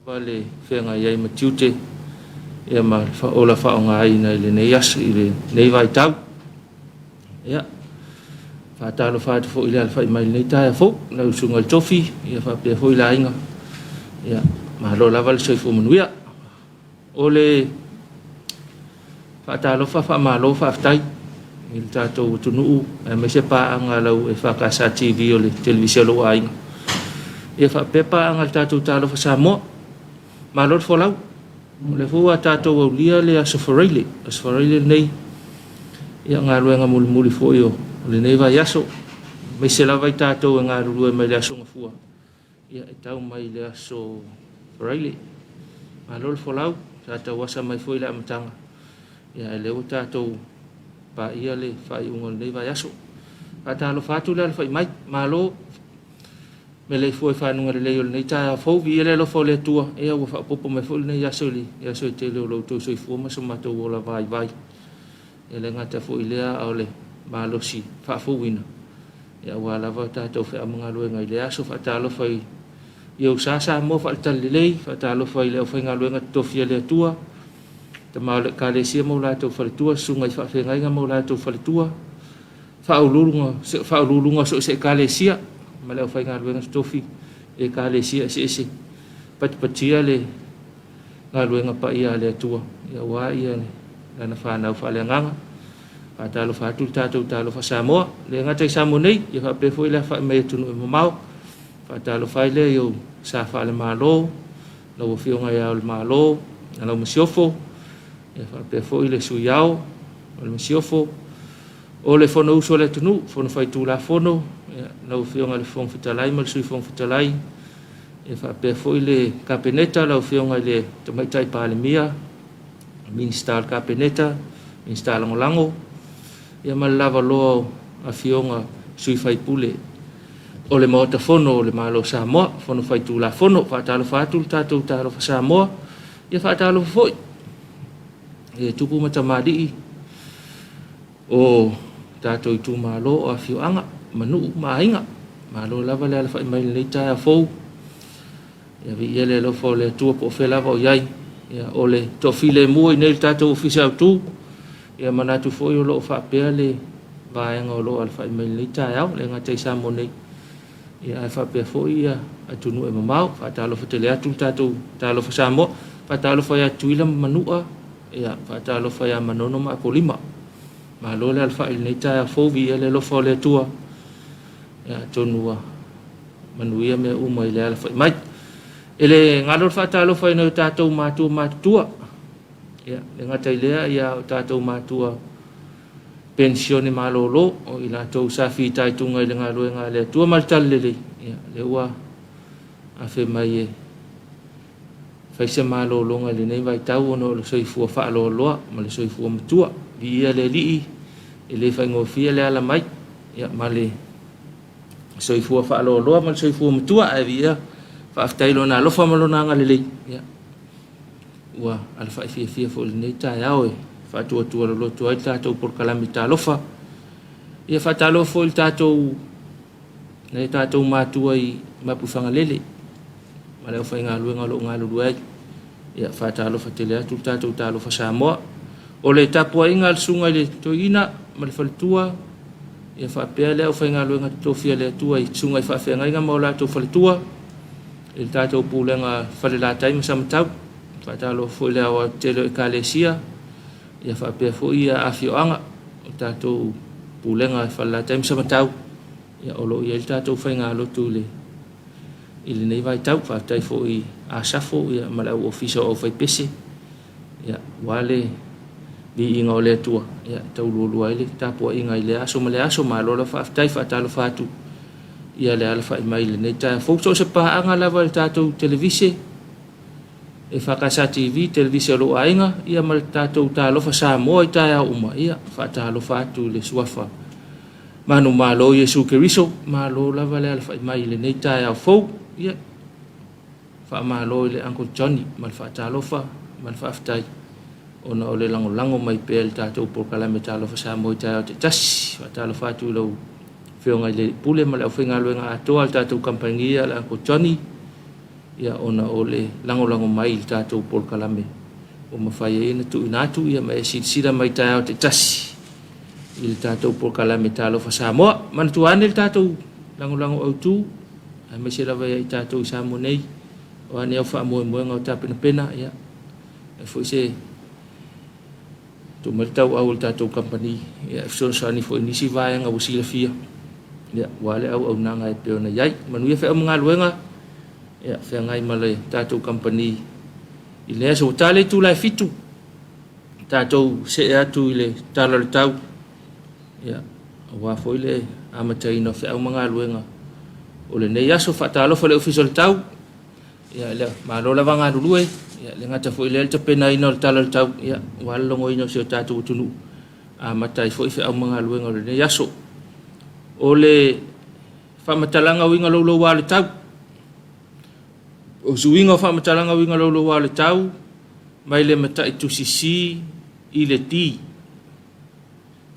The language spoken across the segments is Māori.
Vale whenga iai ma tiute ia ma ola whaonga ai nei le nei asu i le nei vai tau. Ia, whaatalo whaatu fo i le alwhai mai nei taia fo, na usunga le tofi, ia whapea fo i la inga. Ia, ma lo lava le soifo manuia. O le whaatalo wha ma lo whaftai, i le tātou tunuu, me se pā anga lau e whakasa TV o le televisio lo a inga. Ia whapea pā anga le tātou Talofa Samoa, ma lo folau le fua tātou au lia le asofareile nei ia ngā ruenga muli fo io le nei vai aso mai se lava i tātou ngā rurua mai le aso ngafua ia e tau mai le aso fareile ma lo folau tātou wasa mai fo i le amatanga ia e leo tātou pa ia le whai unga le nei vai aso tātalo whātu le alwhai mai ma lo me le foi whanunga le leo nei taia fau vi ele lo fo le tua e au whapopo mai fo le nei aso i te leo lo tau soi fua ma so matou ola vai e le ngata fo i lea au le malosi whafouina e au alawa tātou whea mga luenga i le aso whatalo whai i au sasa mo whaatali lei whatalo whai le au whai ngā luenga tofia le tua ta mao le kālesia mau lātou whale tua sungai whawhengainga mau lātou whale tua whaululunga so se kālesia ma le fai ngā luenga stofi e ka le sia ese patia le ngā luenga pa ia le atua ia wā ia lana whanau whale nganga a talo whātu tātou Talofa Samoa le ngatai Samoa nei ia whapefo i le whai mea tunu e mamau whātalo whai le iau sa whale mālo lau whionga iau le mālo na lau masiofo ia whapefo i le suiau o le masiofo o le fono uso le tunu fono whai tū la fono lau whionga le whong whitalai ma le sui whong whitalai e whapea fo i le kapeneta lau whionga le tamaitai pālemia minister kapeneta minister langolango ia ma le lava loa a whionga sui whai pule o le maota fono o le malo Samoa fono whai tū la fono whaatalo whātu tātou Talofa Samoa ia whaatalo foi e tupu matamadi o tātou i tū malo o a whioanga manu mainga malo lava le alfa mai le taia fou ia vi ele lo fo le tua po fe lava o iai ia ole to file mo i nei tatou ofisa tu ia manatu fo yo lo fa pe le vai ngo lo alfa mai le taia le nga te Samoa nei ia fa pe fo ia atunu e mamau fa talo fa te le atu tatou Talofa Samoa fa talo fa ya tuila manua ia fa talo fa ya manono ma polima malo le alfa nei taia fo vi ele lo fo le tua ya tonua manuia me uma i le alfa mai ele ngalo whaatalo whai no tātou matua ya le ngatai lea ia tātou matua pensione malolo o i la tau safi tai tunga i le ngalo e ngā lea tua maltale le ya le ua a whe mai e whaise malolo ngai le nei vai tau ono le soifua whaaloloa ma le soifua matua vi ia le lii e le whaingofia le ala mai ya ma le soifua whaaloloa ma le soifua matua e via whaaftailo na lofa malona ngalelei ya ua ala whaifia fo le nei tai au e whaatuatua lo tua i tātou por kalami Talofa ia whaatalo fo i tātou nei tātou matua i mapufanga lele ma leo whai ngā luenga lo ngā lulu ai ia whaatalo whatele atu tātou Talofa Samoa o le tapua inga al sunga le toina ma le whaletua ia whapea leo whai ngā luenga tofia le atua i sunga i whawhenga inga maula tau whaletua i tātou pūlenga whale la taima samatau whaatalo fo i leo a telo i kālesia ia whapea fo ia awhioanga o tātou pūlenga whale la taima samatau ia olo ia i tātou whai ngā lotu le i le nei vai tau whaatai fo i a safo ia malau ofisa o whai pese ia wale vi inga o le atua ia tau luolua ile tapua inga i le aso ma le aso ma lola whaatai whaatalo whaatu ia le alfa i mai le nei taia fou so se paanga lava le tātou televise e whakasa TV televise lo ainga ia ma le tātou Talofa Samoa i taia uma ia whaatalo whaatu le suafa manu malo Yesu Keriso malo lava le alfa i mai le nei taia fou ia wha malo le Uncle Johnny ma le whaatalofa ma le whaaftai ona o le lango mai pe le tātou por kalame Talofa Samoa i taia o te tasi whaatalo whaatu lau whionga le pule ma le whinga luenga atoa al tātou kampangia le Uncle Johnny ia ona ole lango mai i tātou pol kalame o mawhai e na tu inatu ia mai sira mai tai o te tasi i tātou pol kalame Talofa Samoa manatu ane tātou lango au tu ai mai sira vai i tātou i Samoa nei o ane au wha moe ngau tāpena pena ia e fo se tu mertau au tātou company ia e fson sani fo inisi vai ngau sila fia ia wale au nanga e peona iai manu ia whea mga luenga ia whea ngai male tātou company i lea so tale tu lai fitu tātou se atu i le tala le tau ia wa fo i le amatai no whea mga luenga o le nei aso whatalofa le official tau ia le marola vanga lulue ia le ngata fo i le te pena ino le tala le tau ia walongo ino se o tātou tunu amatai fo i whea mga luenga o le nei aso o le whamatalanga winga lo wa le tau o suinga whamatalanga winga lo wa le tau mai le mata i tusisi i le ti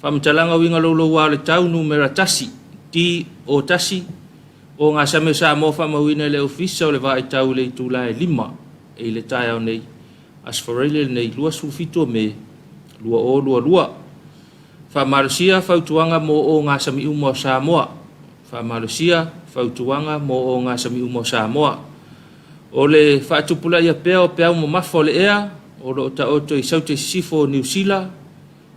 whamatalanga winga lo wa le tau numera tasi ti o tasi o ngā same sa mo whamawina le ofisa o le vai tau le tula e 5 e le tai au nei asfarele nei lua sufito me lua Faamalusia fautuanga mo o ngā sami umo Samoa. Faamalusia fautuanga mo o ngā sami umo Samoa. O le whaatupula ia pea o pea mo mafo le ea, o lo ta oto i saute sifo New Zealand,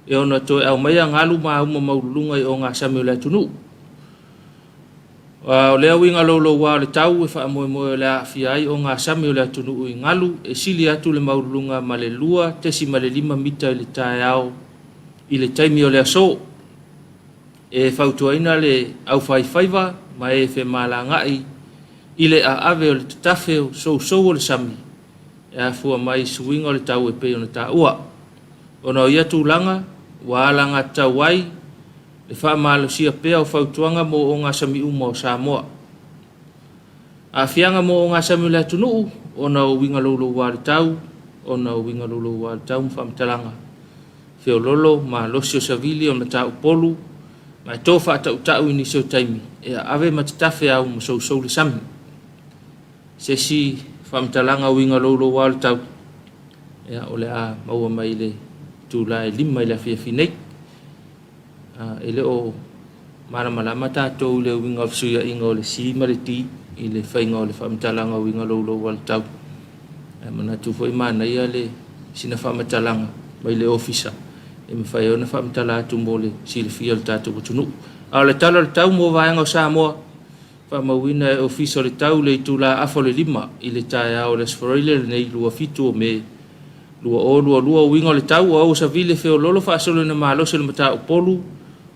e ona to au mea ngalu ma umo maulunga i o ngā sami o le tunu. O lea winga lo wa le tau e wha moe le awhiai o ngā sami o le tunu i ngalu, e sili atu le maulunga ma le lua, tesi ma le 5 mita i le tae au, i le taimi o le aso e fautuaina le au whaiwhaiva ma e whe malangai i le aave o le tatafe o sou o le sami e a fua mai suinga o le tau e pei o na ta ua ona o ia tūlanga waalanga tau ai le wha maalosia pea o fautuanga mo o ngā sami uma o Samoa a fianga mo o ngā sami o le atunuu ona o winga lolo wa le tau ona o winga lolo wa le tau mwhamtalanga Feololo ma losio savili o mata upolu ma tofa tau ini so taimi e ave matatafe au mo so le sami se si famtalanga winga lolo wal tau e ole a maua mai le tula e 5 i le fiafinei ele o mara malama tatou le winga suia inga o le si mariti i le whainga o le famtalanga winga lolo wal tau e mana tu foi mana ia le sina famtalanga mai le ofisa e me fai ona whamtala atu mo le sile fia le tātou tunu. A le tala le tau mo vaenga o Samoa, whamawina e ofisa le tau le tula afo le 5 i le tae au le sforile le nei lua fitu o me lua winga le tau o sa vile feo lolo whaasolo na maalose le mata o polu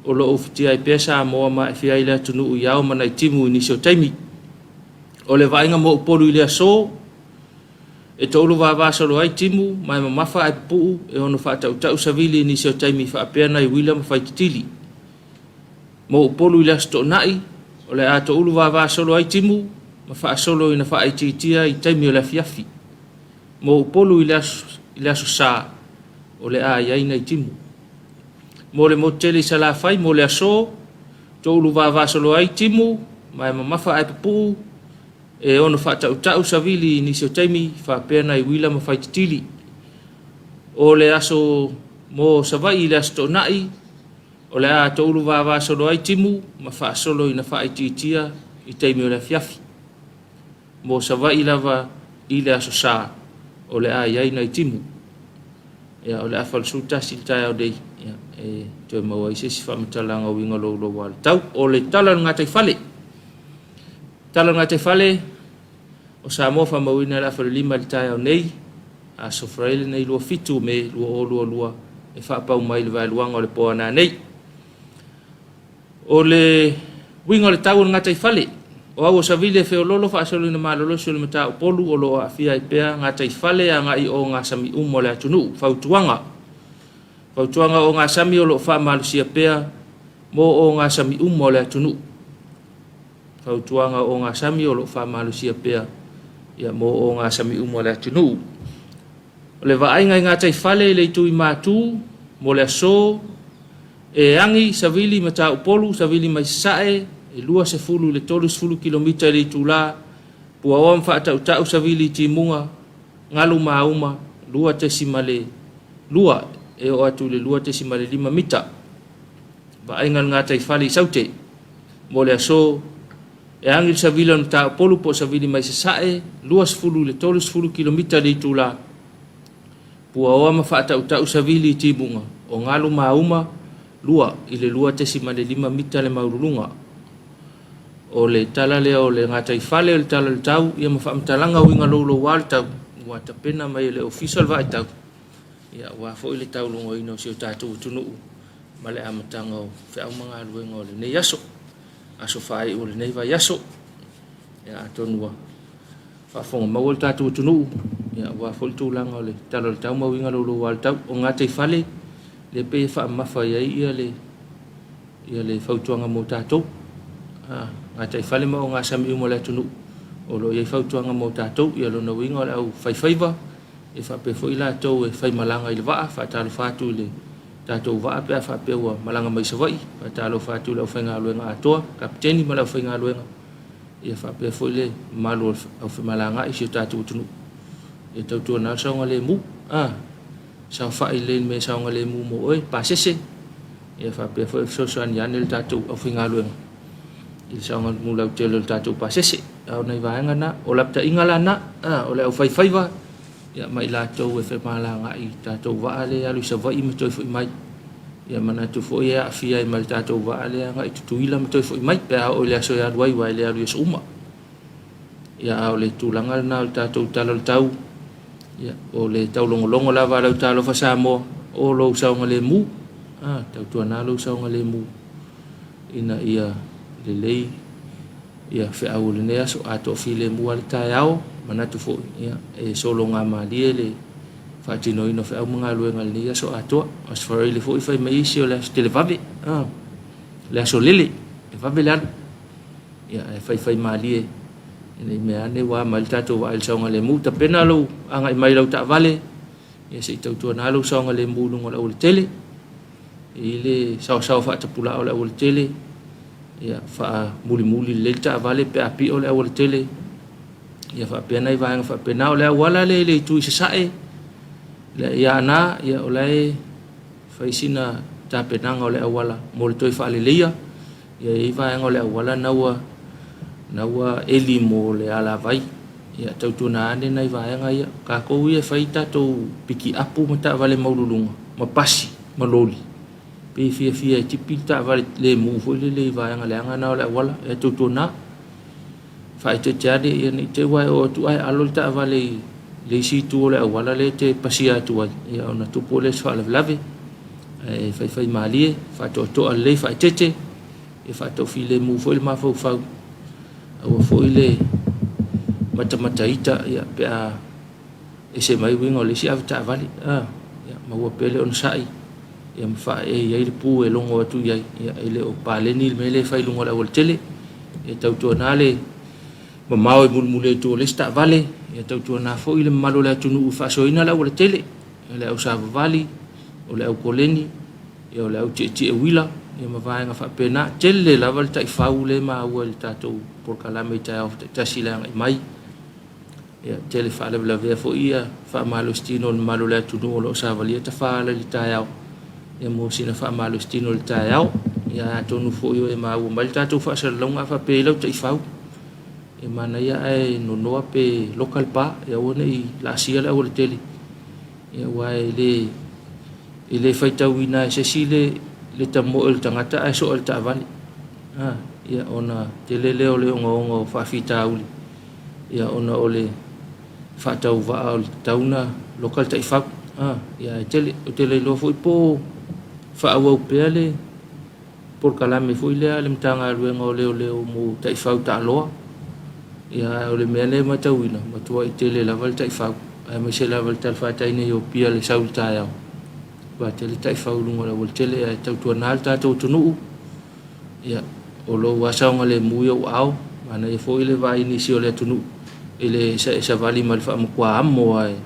o lo ofitia i pea Samoa ma e fia i le tunu i au mana i timu inisio taimi. O le vaenga mo o polu i le aso, e tolu va solo ai timu mai mafa ai pu e ono fa tau savili ni se taimi fa pena i William fa tili mo polu ila sto nai o le ato ulu va solo ai timu ma fa solo ina fa ai titia i taimi o la fiafi mo polu ila so sa o le ai ai nei timu mo le moteli sala fai mo le aso tolu va solo ai timu mai mafa ai pu e ono fa tau savili ni se taimi fa pena i wila ma fai tili o le aso mo savai le asto nai o le a tolu va solo ai timu ma fa solo ina fa titia i taimi o le fiafi mo savai lava i le aso sa o le a iai nai timu ia o le afal suta siltai au dei ia e te maua i se si fa matalanga winga lo wal tau o le tala ngatai fale tala ngate fale o Samoa whamawina la whare 5 le tae au nei a sofraile nei lua fitu me lua e whapau mai le vai luanga o le poana nei o le winga le tau ngate fale o au savile feo lolo whaasolo ina malolo si o le mata o polu o lo a fia i pea ngate fale a ngai o ngā sami umo le atunu fautuanga o ngā sami o lo whamalusia pea mo o ngā sami umo le atunu fautuanga o ngā sami o lo whamalusia pea ia mo o ngā sami umo le atunu. O le vaenga i ngā tai whale le tui mātū mo le aso e angi savili mata upolu savili mai sae e lua se fulu le 30 kilomita le tula Puawa mwhaatau savili timunga, ngalu mauma, lua te simale, lua e o atu le lua te simale 5 mita. Ba aingal ngata I whali saute, mo le aso, e angil savila no ta polu po savili mai se sae, luas fulu le tolus fulu kilomita le tula. Puawa mawhaatau savili timunga, o ngalu mauma, lua, I le lua te simale 5 mita le maurulunga. O le tala le o le ngata I whale o le tala le tau, ia mawhaamtalanga winga lolo wal tau, wa ta pena mai le official vai tau. Ia wa fo I le tau longo ino si o tātou tunuu, ma le amatanga o whiau mga aluenga o le nei yaso, aso whae o le nei vai yaso, ia atonua. Whaafonga mau o le tātou tunuu, ia wa fo I tūlanga o le tala le tau ma winga lolo wal tau, o ngata I whale, le pe whaamafa ia le whautuanga mo tātou. Ngata I whale ma o ngā sami umo le tunu. O lo iei whautuanga mo tātou, ia lo na winga o le au whaiwhaiva, e whapefo I la tau e whai malanga I le waa, whaatalo whātu le tātou waa pia whapea malanga mai savai, whaatalo whātu le au whainga aluenga atoa, kapiteni ma le au whainga aluenga, ia whapefo I le malu au whai malanga I si o tātou tunu. Ia tautua nā saunga le mu, sao whai le me saunga le mu mo oi, pāsese, ia whapefo I sosoani ane le tātou au whainga aluenga. I saunga mulau telo tātou pasese au nei vaenga na o lapta ingala na o le au whaiwhaiwa ia mai lātou e whemalanga I tātou waale alu sa vai me toi fwoi mai ia mana tu fwoi a fia I mai tātou waale anga I tutuila me toi fwoi mai pēa o le aso e aluai wai le alu e uma ia au le tūlanga na o tātou talo le tau ia o le tau longolongo lava lau Talofa Samoa o lo saunga le mu tau tuana lo saunga le mu ina ia lei ia fe au le nea so ato file mua le taiao manatu fo ia e solo nga malie le fatino ino fe au mga luenga le ia so ato as far ile fo I fai mai si o le tele vave le so lele e vave lan ia e fai malie ene me ane wa mal tato wa il saunga le mu ta pena lo anga I mai lau ta vale ia se tau tua na lo saunga le mu lungo la o le tele ile sao fa ta pula o la o le tele ia fa muli le ta vale pe api o le awal tele ia fa pena I vaanga fa pena o le wala le tu se sae le ia na ia o le fa isina ta pena o le awala mo le toi fa le ia I vaanga o le awala nawa eli mo le ala vai ia tau tuna ane na I vaanga ia ka ko ia fa ita to piki apu mata vale maululunga mapasi maloli pe fia tipita vale le mu fo le vaanga le anga na le wala e tutuna fa te jade ia ni te wai o tu ai alo ta vale le si tu le wala le te pasia tu ia ona tu pole fa le lave e fai malie fa to le fa tete e fa to file mu fo le ma fo o fo le mata ita ia pe a e se mai wingo le si avta vale ia ma wo pele on sai ia mfa e le pu e longo atu ia ele o paleni me le fai longo la o tele e tau tona le mamao e mulmule to le sta vale e tau tona fo ile malo le tunu fa soina la o tele le au sa vali o le au koleni e o le au titi e wila e ma vai nga fa pena tele la val tai fau le ma o le tatou por kala me ta of ta sila mai e tele fa le ve fo ia fa malo stino malo le tunu o sa vali ta fa le ta ia mo sina fa malo stino le taiao ia tonu fo yo e ma o mal tatu fa sa longa fa pe lo tai fau e mana ia e no pe local pa ia ona I la sia la o le tele ia wa ile fa tawina se sile le tamo el tangata ai so el tavani ia ona tele le o le ngo fa fita uli ia ona ole fa tau va o tauna local tai fau ia tele lo foi po fa au pele por kalame foi le ale mtanga luenga ole mo tai fau ta loa ia ole mele matawina matua I tele la val tai fau ai me se la val tal fa tai ne yo pia le sau ta ya ba tele tai fau lunga la vol tele ai tau tu na alta tau tunu ia o lo wasa ngale mu yo au mana e foi le vai ni si ole tunu ele sa vali mal fa mo kwa mo ai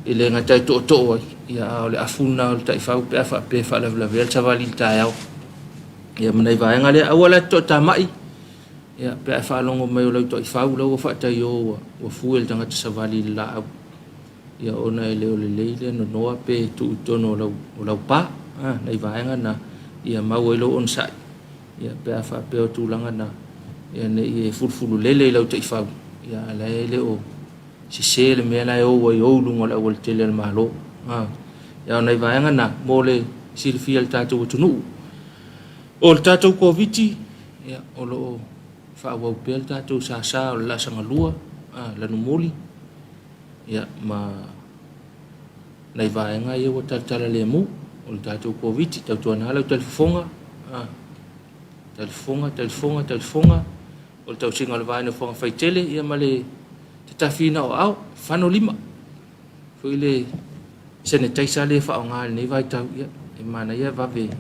ele ngata to ia ole afuna o tai fau pe fa la vel sa vali ta ia ia mana vai ngale awala to ta mai ia pe fa longo mai o lau to fa u lau fa tai o fuel tanga te savali la ia ona ele o le no noa pe tu tono o lau pa nei vaenga na ia mau elo on sai ia pe fa pe o tulanga na ia ne fulfulu lele lau te fa ia la ele o se le me la o lungo la o tele le malo ia nei vaenga na mo le silfiel tatu tunu o tatu covid ia o lo fa wa pel tatu sa o la sanga lua la no moli ia ma nei vaenga ia o tala le mu o tatu covid tatu na la telefonga telefonga o tau singa le vaina fonga fai tele ia male te tafina o au fano lima foi le sanitizer le fa nga nei vai tau ia e mana ia va ve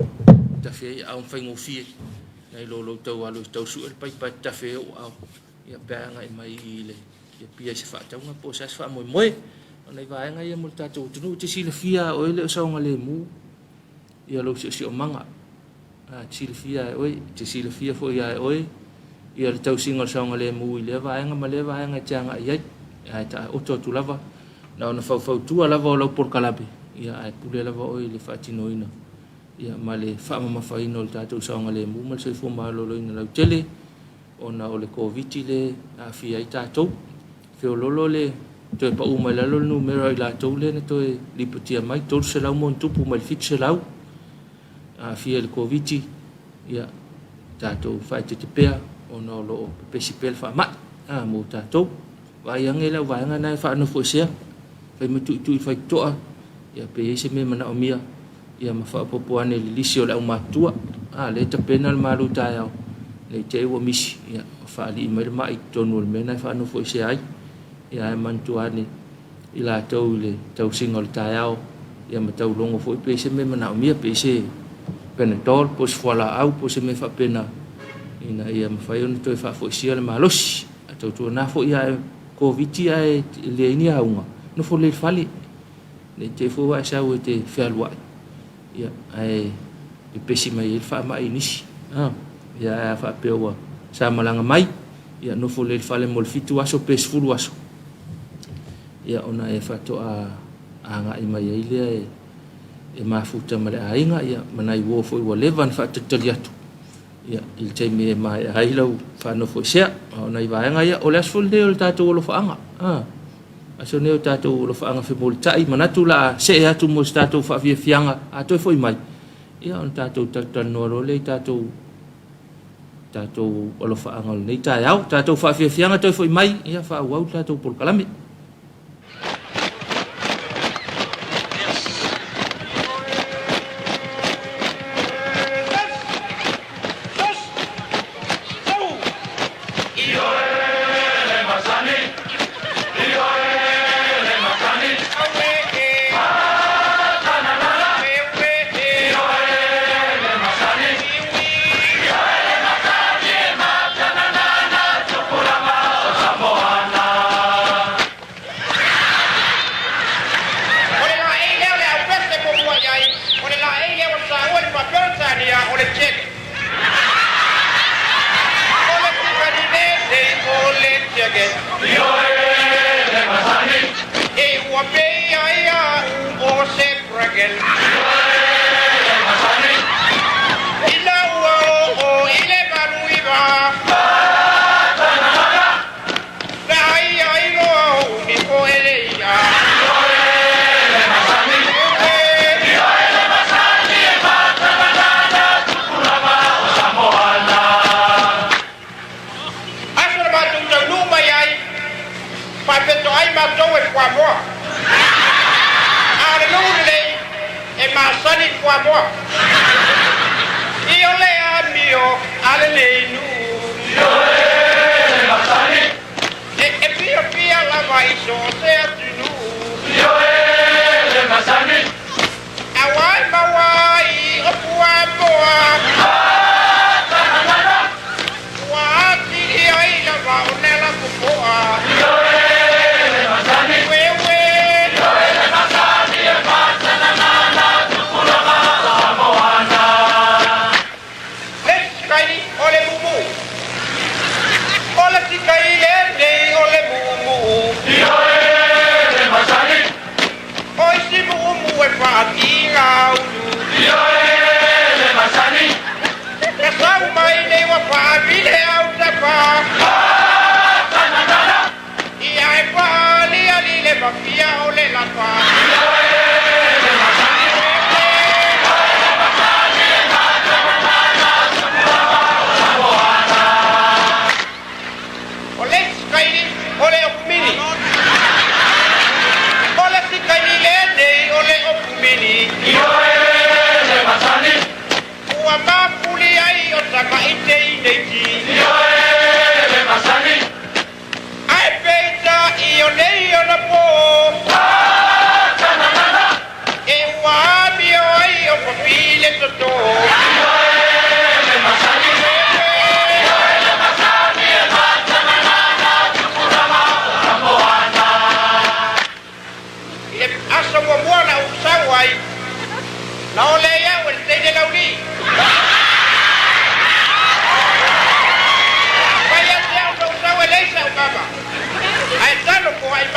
tafi au fai ngofie nei lo tau alu tau su el pai pa tafi o au ia panga i mai le ia pia se fa tau nga po sa fa mo nei vai nga ia mo tatu tunu te sile fia o le so nga le mu ia lo si o manga silfia oi te silfia fo ia oi ia tau singa saunga le mu le vaenga ma le vaenga tanga ia ta oto tu lava na ona fau tu lava lo por kalabe ia ai pule lava oi le fatinoina ia ma le fa ma faino le tatu saunga le mu ma se fo ma lo ina la tele ona o le covid le a fia i tatu fe lo le to pa uma la lo numero la to le ne to li putia mai to se la mon tu pu mal fit se la a fia le covid ia tatou fai te pea ona lo pesipel fa ma mo tatou vai angela vai ngana fa no fo sia fai mutu tu fai toa ia pe se me mana o mia ia ma fa popoane le lisio la matua le ta penal malu ta le te wo misi ia fa li mai tonu me na fa no fo sia ai ia mantuane ila tau le tau singol ta ia ma tau longo fo pe se me mana o mia pe se penetol pos fola au pos me fa pena ina ia mafai ona toi fa fo sia le malos atau tu na fo ia covid ai le ini aunga no fo le fali le te fo wa sa o te falwa ia ai e pesi mai il fa mai nisi ia fa pewa sa malanga mai ia no fo le fale mol fitu aso pes fulu aso ia ona e fa to anga i mai ile e mafuta male ainga ia manai wo foi wo levan fa tetaliatu ia il me mai ai lo fa no fo sia ona i vaenga ia o las fol de o tatu lo fa anga aso ne o tatu lo fa anga fe mol tai manatu la se atu mo tatu fa via fianga a to foi mai ia on tatu tatu no lo le tatu o lo fa anga le tai au tatu fa via fianga to foi mai ia fa wa tatu por kalame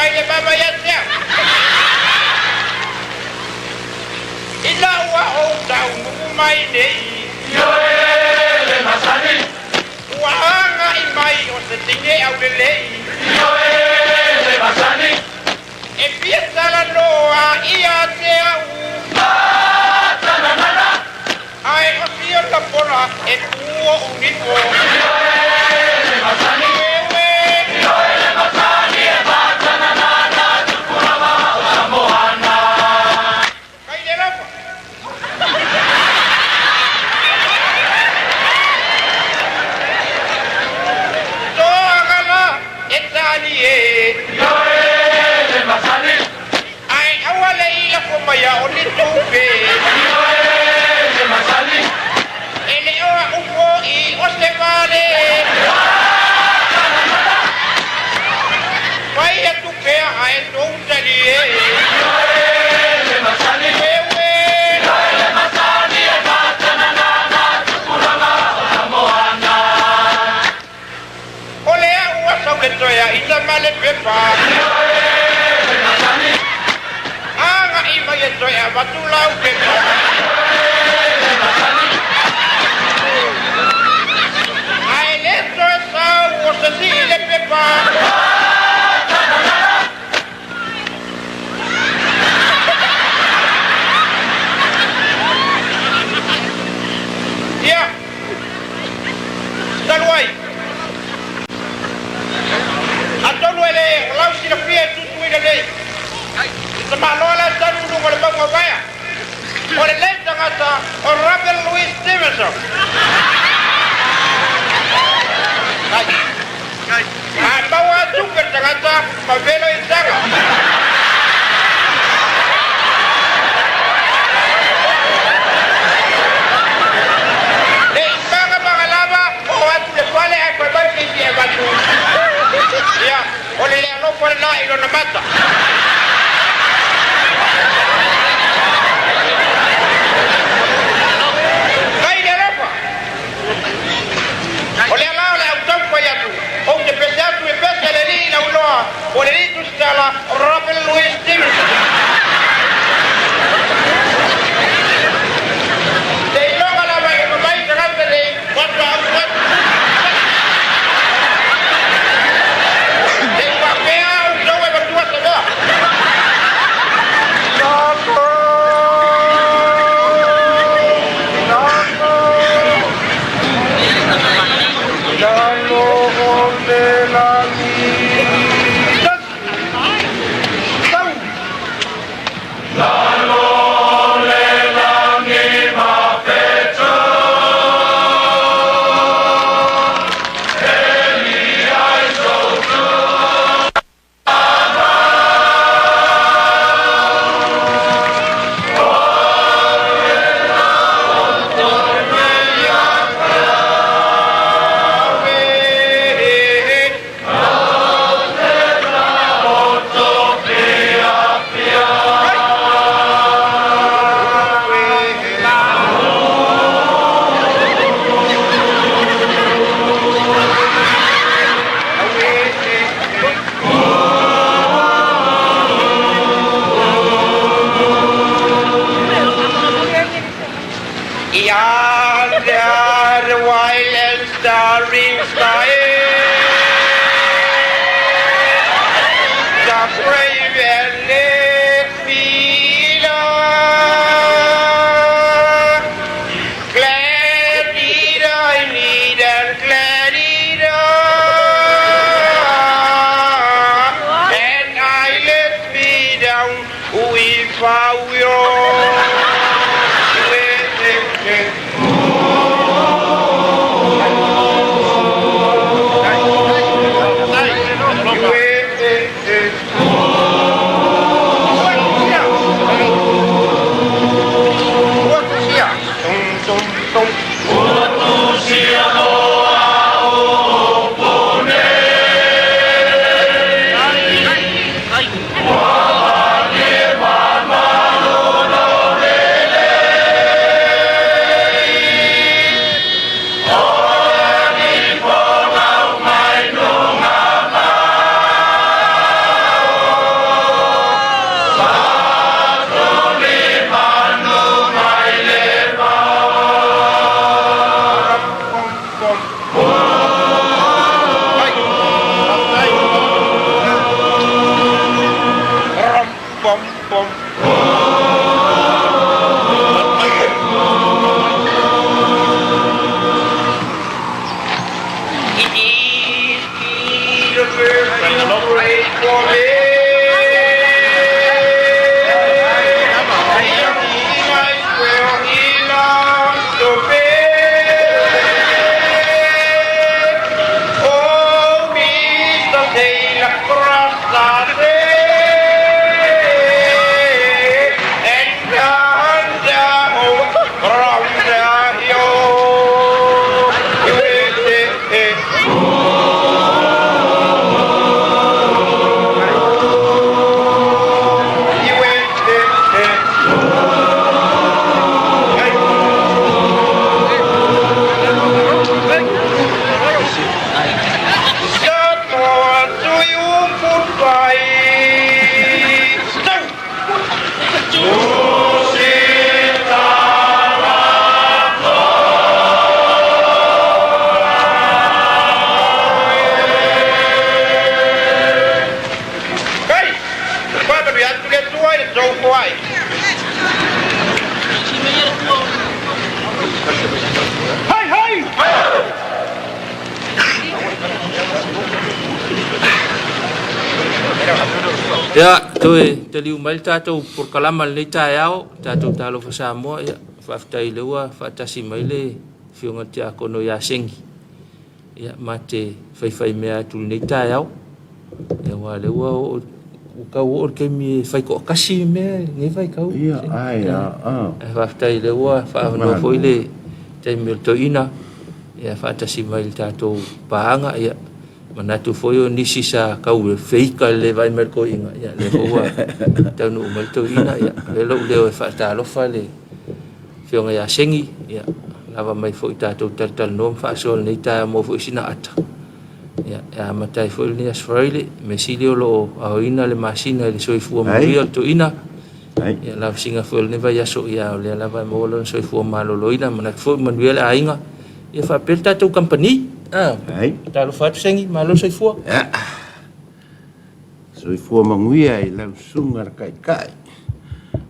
kai le baba ya sia. Ila wa o tau mai nei. Yo le masani. Wa nga I mai o se tinge au le lei. Yo le masani. E pieza la noa ia te au. Tanana. Ai o fio la pora e kuo unipo. Yo le masani. Yo le masani e tanana na tukurama o Samoana. Kai le lapa. Etani e yo le masani ai awale ila ko maya oni tope yo le masani ele o uko I o se vale vai a tu pe ai to utali e yo le masani wewe yo le masani e batana na kurama Samoana ole Ketoya ita male pepa. Anga ima ketoya batulau pepa. Ai leto sau osasi le pepa. Ya. Talwai. Atau ele lau sila pia tutu ila lei. Semalola tanu nungo le bango kaya. Ole lei tangata o Rabel Louis Stevenson. Kai. Bawa tuker tangata mavelo itanga. Banga bangalaba o atu le pale ako ba kiti e batu. Ya, oleh le no por la y lo mata. Kai de ropa. Oleh la le auto ya tu. O de pesar tu pesa le ni la ulo. Oleh tu stala Robert Louis Stevenson. De lo la va que vai tragar de cuatro a Ya, toe te liu mai tātou por kalama le tai ao, tātou Talofa Samoa, ya, whaftai leua, whatasi mai le, whiunga te akono ia sengi. Ya, mate whaiwhai mea tu le tai ao. Ya, wā leua o kau o ke mi whai ko kasi mea, nge whai kau. Ia, ai, Whaftai leua, whahono fwoi le, te mil to ina, ya, whatasi mai le tātou pāanga, ya, manatu foi o nisi sa kau feika le vai merko inga ya le hoa tau no mai to ina ya le lo le fa Talofa le fionga ya sengi ya lava mai foi tatou tal no fa sol nei ta mo foi sina ata ya ya matai foi ni asfraile me silio lo a ina le masina le soifu mo io to ina ya la singa foi ne vai aso ya le lava mo lo soifu malo lo ina manat foi manuel a inga ya fa per tatou company Talofa sengi malo soifua. Soifua manguia I lau sunga kai kai.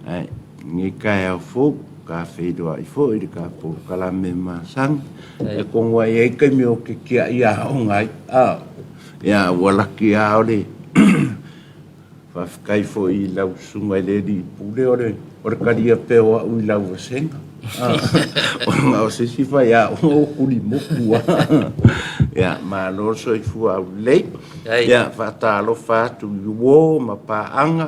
Ai, ngi kai au fo ka fedo ai fo I ka po kalame masang. E kongwa e kai me o ke kia ia o ngai. Ya wala ki ao le. Fa kai fo I lau sunga le di pule ore. Ore karia pe o I lau senga. O se si fa ya o kuli moku ya ma lo so fu au le ya fa Talofa tu wo ma pa anga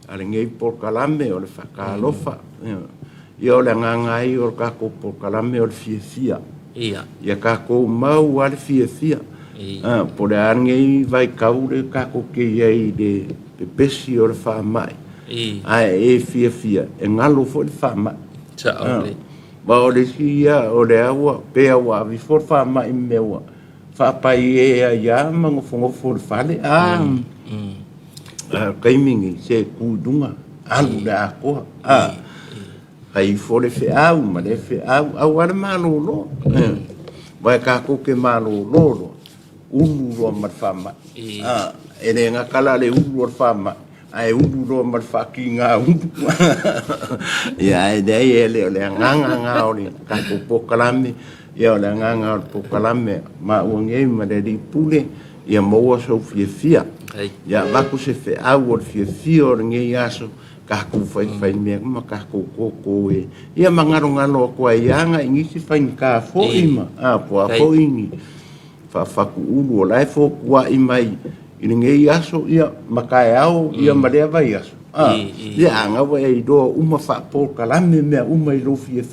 ale ngai por kalame o le fa Talofa yo le ngai o ka ko por kalame o fia ya ka ko mau al fia por angai vai kaure ka ko ke ye de pesi o fa mai ai fia e ngalo fo fa mai ba o le sia o le awa pe awa vi for fa mai mewa fa pai e ya mango for fale kaimingi se kudunga alu da ko kai for fe au ma le fe au ar malo lo ba ka ko ke malo lo ulu ro ma fa ma ene nga kala le ulu ro fa ma ai ulu ro ma fa ki nga ya dai ele le nga o ni ka ko po kalame ya le nga po kalame ma o nge ma de di pule ya mo so fia ya ba ku se fe a o fia o nge ya so ka ku fai me ma ka ko e ya mangaro ngalo ko ya nga ngi si fa ka fo ima po fo ingi fa ku ulu la fo wa imai ini ngai aso ia makai au ia marea vai aso ia anga vai do uma fa por kalame me uma ilo fia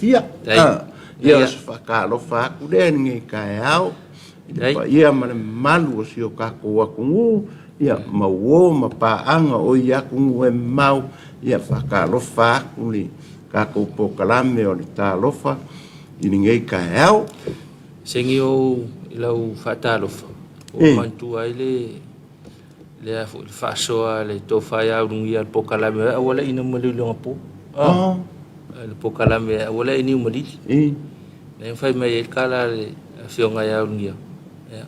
ia fa Talofa ku de ngai kai au ia mana malu si o ka ko ku ia mawo ma pa anga o ia ku e mau ia fa Talofa ku li ka ko por kalame o Talofa ini ngai kai au sengi o ilau fa Talofa o mantu ai le fa soa le to fa ya rungi al pokalame wala ina mali lo ngapo le pokalame wala ini mali ne fa mai kala le fionga ya rungi ya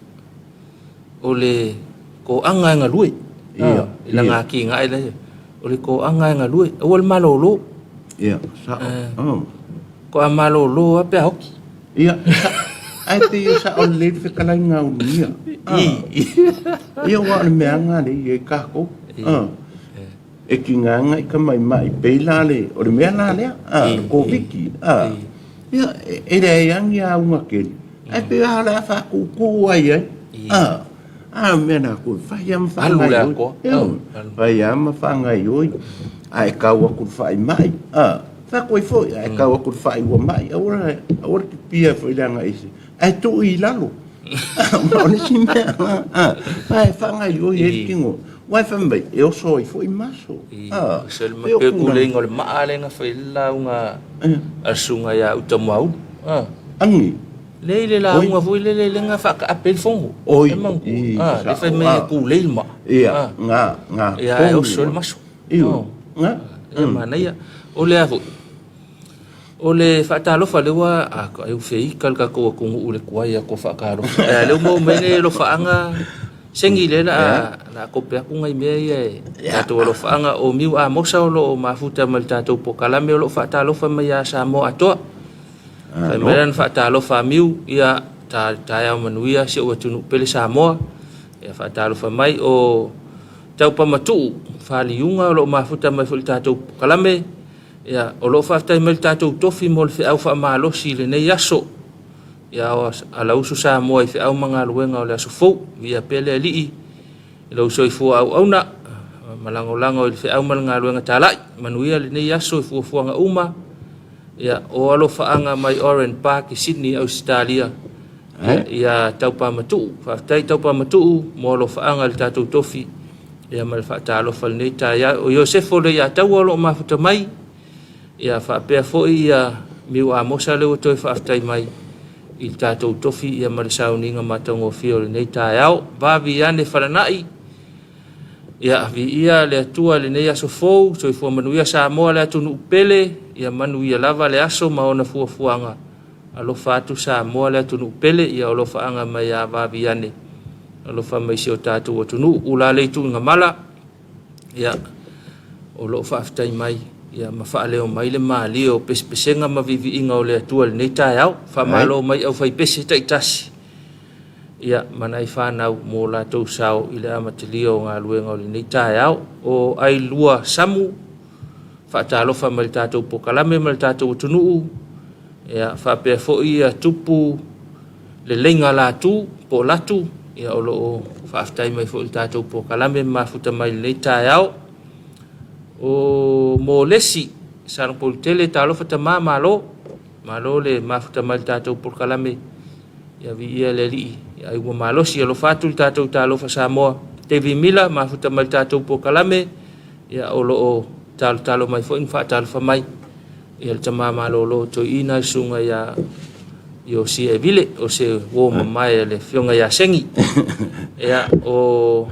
ole ko anga ngalui ila ngaki ngai le ole ko anga ngalui wal malolo sa ko malolo ape hoki ai te sa o le fe kala ngau ni ia wa le meanga le e ka ko e ki nganga i ka mai peila le o le mea le ko viki ia e le yang ia unga ke ai pe ala fa ku ai mena ku fa yam fa ngai fa yam fa ngai oi ai ka wa ku fa mai fa ko fo ai ka wa ku fa i wa mai ora ki pia fo langa isi ai tu i lalo ma ni si mea ai fa ngai oi e kingo wai fa mai e o so i fo i maso sel ma pe ku le ngol ma ale nga fa la unga asunga ya utamau angi le la unga foi le nga fa ka apel fongo emang le fa me ku le ma ia nga ia o so maso nga mana ia o le avo o le fa talofa le wa a ko eu fei kal ka ko ku u le kwa ia ko fa ka ro le mo mene lo fa anga sengi le na ko pe ku ngai me ia to lo fa anga o miu a mo sa lo ma futa mal tato po kala me lo fa talofa me ya sa mo ato fa meran fa talofa miu ia ta ya manuia se o tunu pele sa mo ia fa talofa mai o tau pa matu fa liunga lo ma futa mai ful tato kala me ia o lo fa tai mal tato tofi mol fe au fa malo si le nei aso ia ala usu sa mo fe au manga luenga o le aso fo via pele li lo so fo au na malango fe au manga luenga talai manuia le nei aso fo nga uma ia o alo fa anga mai Orange Park i Sydney Australia ia tau pa matu fa tai tau pa matu mo lo fa anga le tato tofi ia mal fa talo fa nei ta ya o Josefo le ya tau lo ma futa mai ia fa pe fo ia miu a mosa le to fa tai mai il tato tofi ia mal sauninga matongo fio nei ta yao va viane faranai ia vi ia le tua le nei aso fo so fo manuia sa mo le tunu pele ia manuia lava le aso ma ona fuanga alo fatu sa mo le tunu pele ia lo fa anga mai a va viane alo fa mai sio tato o tunu ula le tu ngamala ia o lo fa tai mai ia mafa leo mai le mali o pespesenga mavivi inga o le tua le nei ta yao fa malo mai au fai pese tai tasi ia manai fa na mo la to sao ile amatilio nga luenga o le nei ta yao o ai lua samu fa talo fa mal tato po kalame mal tato tunu ia fa pe fo ia tupu le lenga la tu po latu ia o lo fa aftai mai fo tato po kalame ma futa mai nei ta yao o molesi sarang poltele talo fata malo le mafuta mal tato por kalame ya vi ia le li ya i malo si lo fatu tato talo fa Samoa tevi mila mafuta mal tato por kalame ya o lo talo mai fo in fa talo fa mai ya tama malo lo to ina sunga ya yo si e vile o se wo mai le fionga ya sengi ya o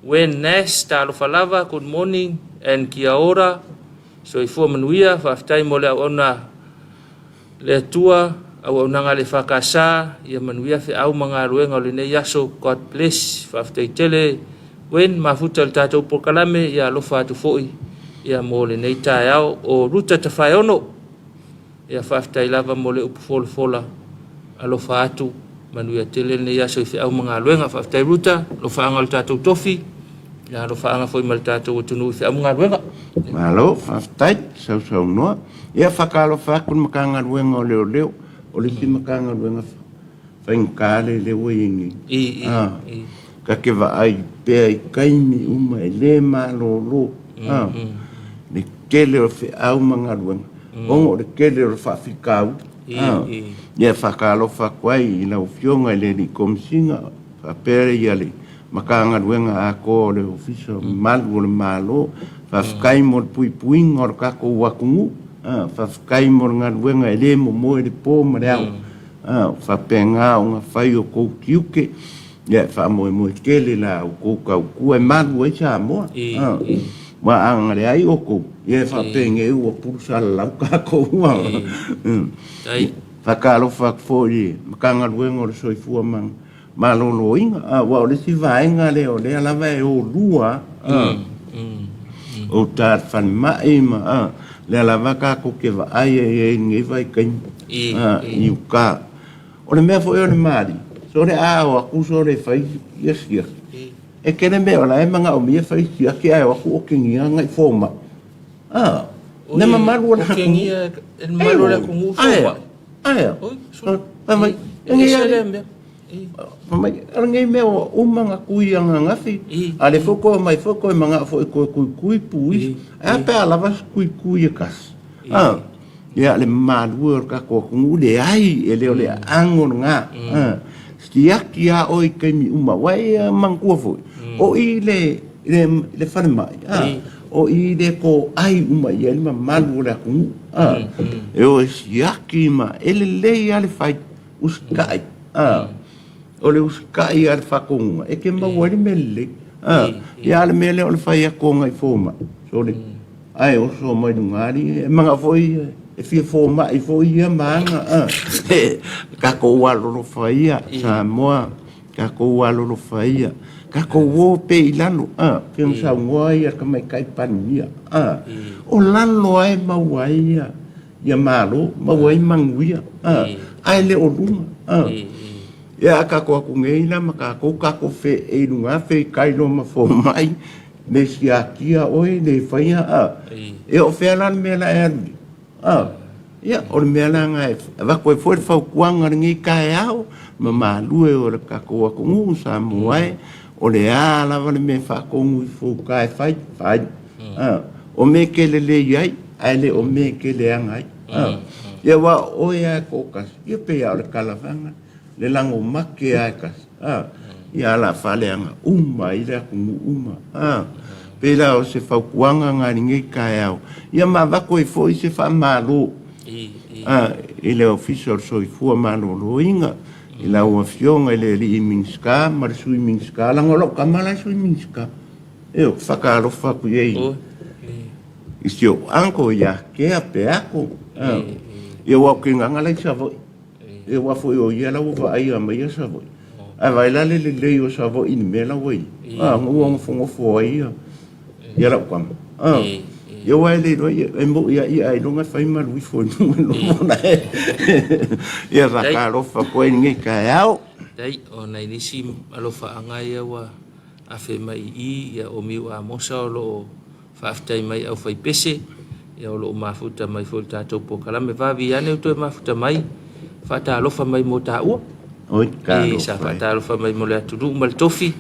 When Nash Talofa lava, good morning and kia ora. So ifua manuia fa aftai mo le ona le tua au nanga le fakasa ia manuia fe au manga ruenga le nei yaso God bless fa aftai tele when mafuta le tatou por kalame ia lo fa tu foi ia mo le nei taiao o ruta te faiono ia fa aftai lava mo le upu fola alo fa atu manuia tele nei yaso fe au manga ruenga fa aftai ruta lo fa anga le tatou tofi ya lo fa anga foi mal tatou tunu fe au manga ruenga malo fa aftai sau no ia fa kalo fa kun makanga ruenga o leo o le makanga ruenga fa inkale le wingi ka ke va ai pe kai mi uma le malo le kele o fe au manga ruenga ongo le kele o fa fikau ia fa kalo fa kwai ina o fionga le ni komsinga fa pere ia le makanga ruenga a ko le ofiso malu le malo fa kai mo pui ngor ka ko wakungu fa kai mo nga ruenga le mo le po mo le fa penga nga fai o ko kiuke ya fa mo kele la o ko ku e malu e cha mo wa ang le ai o ko ye fa penge o pulsa la ka ko wa fa kalo fa foi makanga ruenga o soifua mang malolo inga wa le si vaenga le o le ala vai o lua o tar fan mai ma Le lava ka ko ke va ai e ngi vai kan. I ka. O le mea fo e o le mari. So le a o aku so le fai yes yes. E kene me o la e manga o mia fai sia ki ai o aku o kingia ngai foma. Ne mamalu na kingia el malo la kungu foma. Ai. Mai ngi mai ngi me o umanga kuianga ngafi. Ale foko mai foko manga fo kui pui. A pe ala vas kui kas. Ya le malu ka ko kungu le ai ele le angon nga. Kia o i ke mi uma wai mangkua fo. O i le fane mai. O i le ko ai uma i ele malu le kungu. E o siaki ma ele le ale fai uskai. O le uskai ale fakonga. E ke mawari mele. Ya le mele o le fai a konga i foma. So le ai o so mai ngari manga foi e fia foma i foi ia manga ka ko walo faia Samoa ka ko walo faia ka ko wo pe ilano ke sa ngoi ka mai kai pania o lalo ai mawai ia malo mawai manguia ai le o lunga ya ka ko ku ngei na ka ko fe e lunga fe kai no ma fo mai me sia kia oi le faia e o fe lan me la ya o me la ngai va ko foi fa kuanga ngi kai ao ma lue o ka ko ko ngu Samoa o le ala va me fa ko ngu fo kai fai o me ke le ai ale o me ke le ngai ya wa o ya ko kas ye pe ya le kalavanga le lango make ai kas ya la fale anga ila kungu pela o se fa kuanga ngari ngi kai ao ia ma va ko foi se fa malo ele official so i fu malo loinga ila o fionga ele li minska mar sui minska la ngolo kamala sui minska e o fa ka ro fa ku ye istio anko ya ke a pe ako e o ki nganga la sa vo e wa fo o ya la va ai ma ya sa vo a vai la le o sa vo in me la wei ngo fo ai ya la kwam yo wai le no e mo ya ai no fai ma lui fo no na ya ra ka ro fa ko ngi ka yao dai o nei ni si alo fa anga ya wa a fe mai I ya o mi wa mo sa lo fa aftai mai au fai pese ya lo ma futa mai fo ta to po kala me va vi ane to ma futa mai fa ta lo fa mai mo ta u oi ka ro fa ta lo fa mai mo le tu mal tofi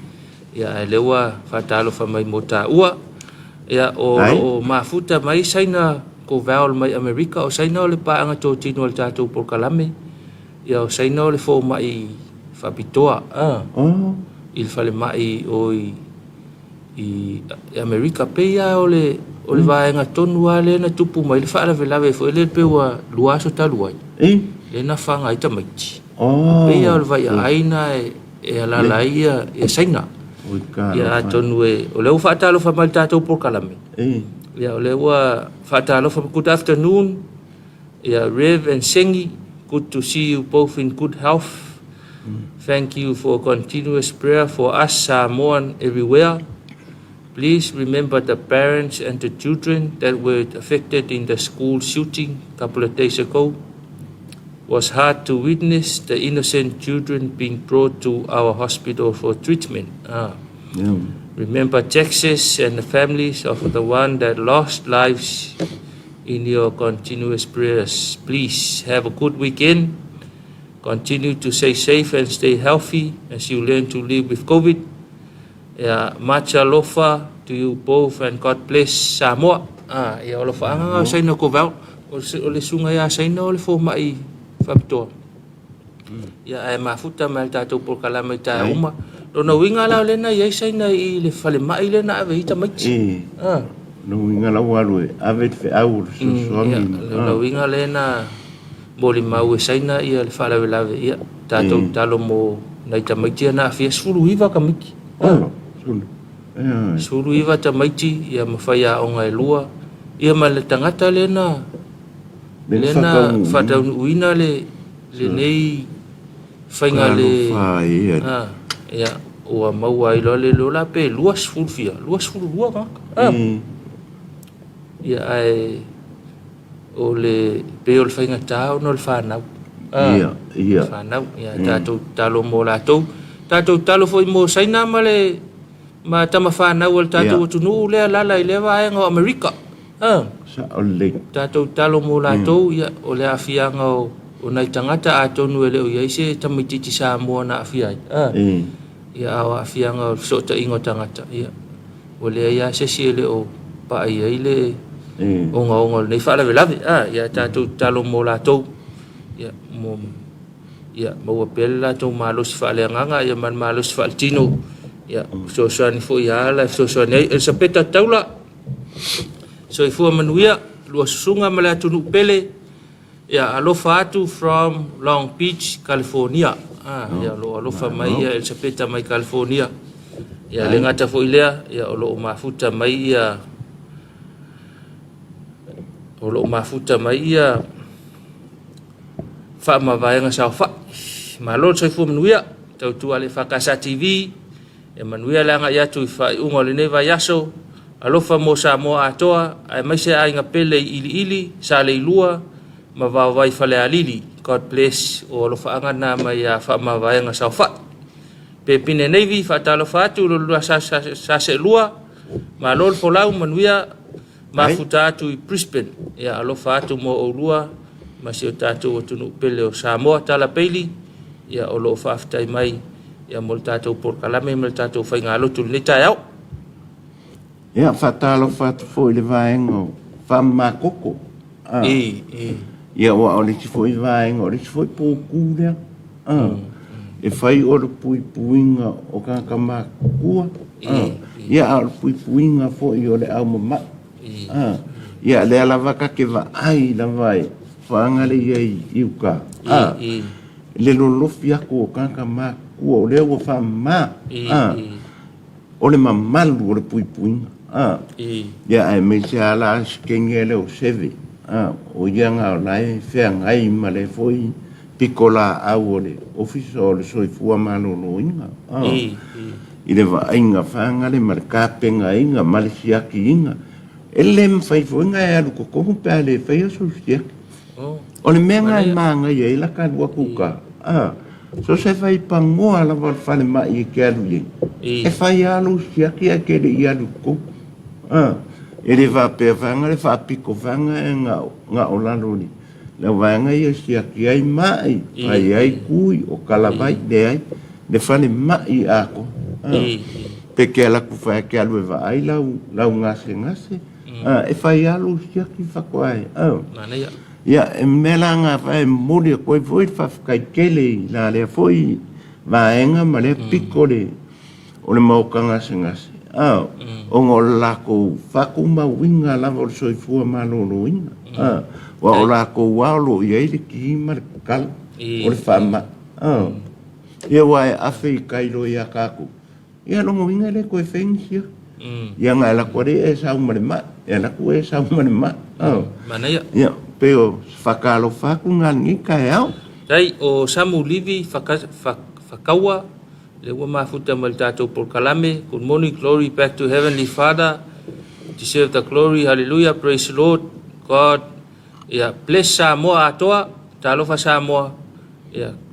ya le wa fa ta lo fa mai mo ta u ya o mafuta mai saina ko vaul mai America o saina le pa anga to tino le tatou por kalame ya o saina le fo mai fa pitoa il fale mai o i America pe ya o le va anga tonu ale na tupu mai le fa la vela ve fo le pe wa luaso ta luai le na fanga ita mai pe ya o va ya aina e ala la ia e saina ya tonu o le fa talo fa mal tatou por kalame ya o le wa fa talo fa good afternoon ya Rev and Sengi, good to see you both in good health. Thank you for continuous prayer for us Samoan everywhere. Please remember the parents and the children that were affected in the school shooting a couple of days ago. It was hard to witness the innocent children being brought to our hospital for treatment. Remember Texas and the families of the one that lost lives in your continuous prayers. Please have a good weekend. Continue to stay safe and stay healthy as you learn to live with COVID. Much alofa to you both and God bless Samoa. Ya alofa anga sa ino ko vau. O le sunga ya sa ino le fo mai fapitoa. Ya ai mafuta mal tatou por kalama ta uma. Dona winga la lena ya sa ina I le fale mai lena ave ita mai. No winga la walu ave fe au so no winga lena boli mau sa ina ia le fale lave ia tatou talo mo na ita mai na fia sulu iva ka miki. Sulu iva ta maiti ia mafaya o ngai lua ia male tangata lena fata uina le nei fainga le ia o mau ai le lola pe luas fulfia luas fulu lua ka ia ai o le pe o le whainga tau no le whanau. Ia. Whanau, ia tātou talo mō lātou. Tātou talo foi mō saina ma le ma tama whanau o le tātou atunu lea lala I lea waenga o Amerika. Sa o le. Tātou talo mō lātou, ia o le awhianga o nei tangata a tonu e leo ia ise tamititi Samoa na awhiai. Ia au awhianga o sota ingo tangata, ia. O lea ia sesi e leo pa ia I le onga nei whaalawe lawe. Ia tātou talo mō lātou. Ia maua pele lātou mālosi whaaleanganga, ia man mālosi whaaltino. Ia, soani fo ia ala, soani ei, e sapeta taula. So I fua manuia, lua susunga ma le atunu pele. Ia, alofa atu from Long Beach, California. Ia, alofa mai ia, el sapeta mai California. Ia, le ngata fo ilea, ia, olo mafuta mai ia. Olo mafuta mai ia. Fa ma vaenga sa fa. Ma lo so I fua manuia, tau tu ale EFKS TV. E manuia langa ia tu fa unga le neva yaso. Alofa mo Samoa atoa, ai mai se ainga pele ili sa le ilua, ma vai fale alili. God bless o alofa anga na mai fa ma vaenga sa fa. Pe pine nevi fa talofa atu lo lua sa se lua, ma lol folau manuia ma futa atu I Brisbane. Ya alofa atu mo o lua, ma se o tatu o tunu pele o Samoa tala peli, ya o lo fa aftai mai, ya mo tatu por kalame mo tatu fa ngalo tu le tai au. Ia whatalo whatu fo I le vaenga whamakoko. Ia wa o le ti fo I vaenga, o le ti fo I pōku lea. E whai o le puipuinga o kakamakua. Ia o le puipuinga fo I o le au mama. Ia le ala waka ke wa ai la vai. Whaangale iei iuka. Le lolofi ako o kakamakua o lea wa whama. O le mamalu o le puipuinga. Ia ai me se ala skenge le o seve. O ianga o lai whea ngai ma le foi pikola au o le ofisa o le soifua mano no inga. I le wa inga whaangale ma le kāpenga inga ma le siaki inga. E le mwhaifo inga e alu kokohu pēa le whaia so siaki. O le mea ngai maanga i e la kālua kuka. So se fai pangoa la wal fale mai e ke alu ye. E fai alu siaki a ke le I alu ko. E le va pe vanga le fa piko vanga e nga o lalo ni. Le vanga i siaki ai mai. Ai ai kui o kalavai de ai. Le fale mai ako. Pe ke ala ku fai ke alu e va ai lau ngase. E fai alu siaki whakoai. Ia, e mela ngā whae mori a koe foi whawkai kele nā lea foi vaenga ma lea piko le o le maukanga ngase. O ngō lako whaku mawinga lava o le soifua malolo inga. Wa o lako walo I eile ki ma le kala o le whama. Ia wae awhi I kairo I a kako. Ia longo inga le koe whengisia. Ia ngā la kore e sau ma le ma. Ia la koe e sau ma le ma. Ia. Peo whakalo whaku ngā ngika e au. Rai, o Samu Livi whakaua, le ua mafuta ma le tātou por kalame. Good morning, glory back to Heavenly Father. Deserve the glory, hallelujah, praise the Lord. God, bless Samoa atoa, Talofa Samoa.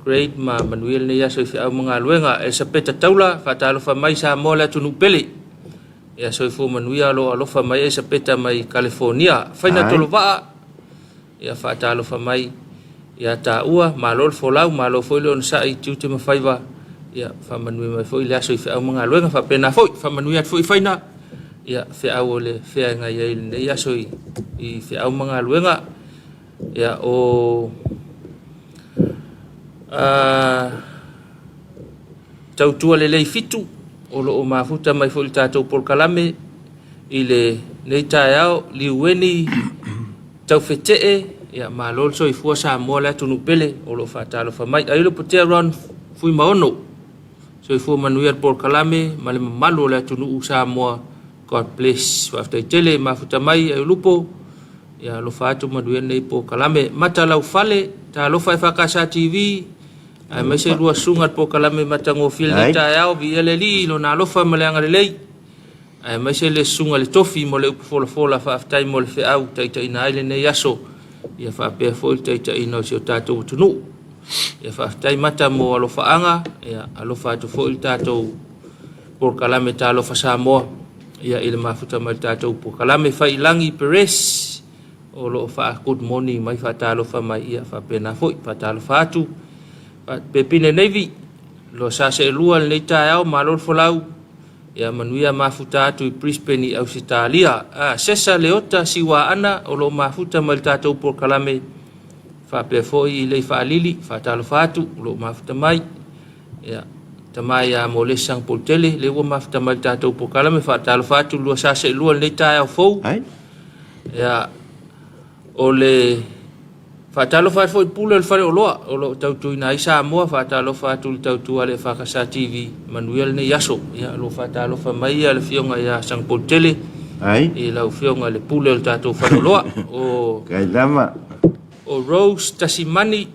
Great ma manuel ne ya so I au mga luenga. E sapeta taula, Talofa mai Samoa le tunu pele. So I manuia alofa mai e sapeta mai California. Whaina Talofa. Ia whaatalofa mai, ia tā ua, mālol folau, mālo foi leo nsa I tiute mawhaiwa, ia whamanui mai foi lea so I whiau mga luenga, whapena foi, whamanui at foi whaina, ia whiau o le whianga ia ili ne, ia so I whiau mga luenga, ia o tautua le lei fitu, o lo o mafuta mai foi tātou por kalame, I le nei tae au, liueni, tau whetee, ia mālol so I fua Samoa lea tunu pele, o lo whaatalofa mai. Ailo potea ron fui maono. So I fua manuia por kalame, ma le mamalu lea tunu u Samoa. God bless. Waftai tele, mafuta mai, ai lupo. Ia lo whaatu manuia nei por kalame. Mata lau fale, ta lofa EFKS TV. Ai mai se lua sungat por kalame matango fil nei tae au, vi ele li, lo na lofa maleanga le lei. Ai mai se le sunga le tofi mo le upu fola whaaftai mo le whiau taita ina aile nei aso. ia whapea fōi teita ino si o tātou tunu. Ia whaftai mata mo alofa anga, ia alofa atu fōi tātou por kalame Talofa Samoa. Ia ile mafuta mai tātou por kalame whai langi peres. O lo wha good morning mai wha Talofa mai ia whapea na fōi, wha Talofa atu. Pepine Navy, lo sase lua nei tae au malor folau. Ia manuia mafuta atu I Brisbane I Ausitalia. Sesa leota siwa ana o lo mafuta mai tātou por kalame. Whapea fōi I lei whaalili, wha Talofa atu, lo mafuta mai. Ia tamai a mo le sang poltele, le ua mafuta mai tātou por kalame, wha Talofa atu, lua sase lua nei tae au fōu. Ia o le Talofa atu fōi pule le whare o loa, o lo tautu ina I Samoa, Talofa atu le tautu ale whakasa TV, manuel ne yaso, ia lo Talofa mai a le fionga ia sang poltele, I lau fionga le pule le tātou whare o loa, o Rose Tasimani,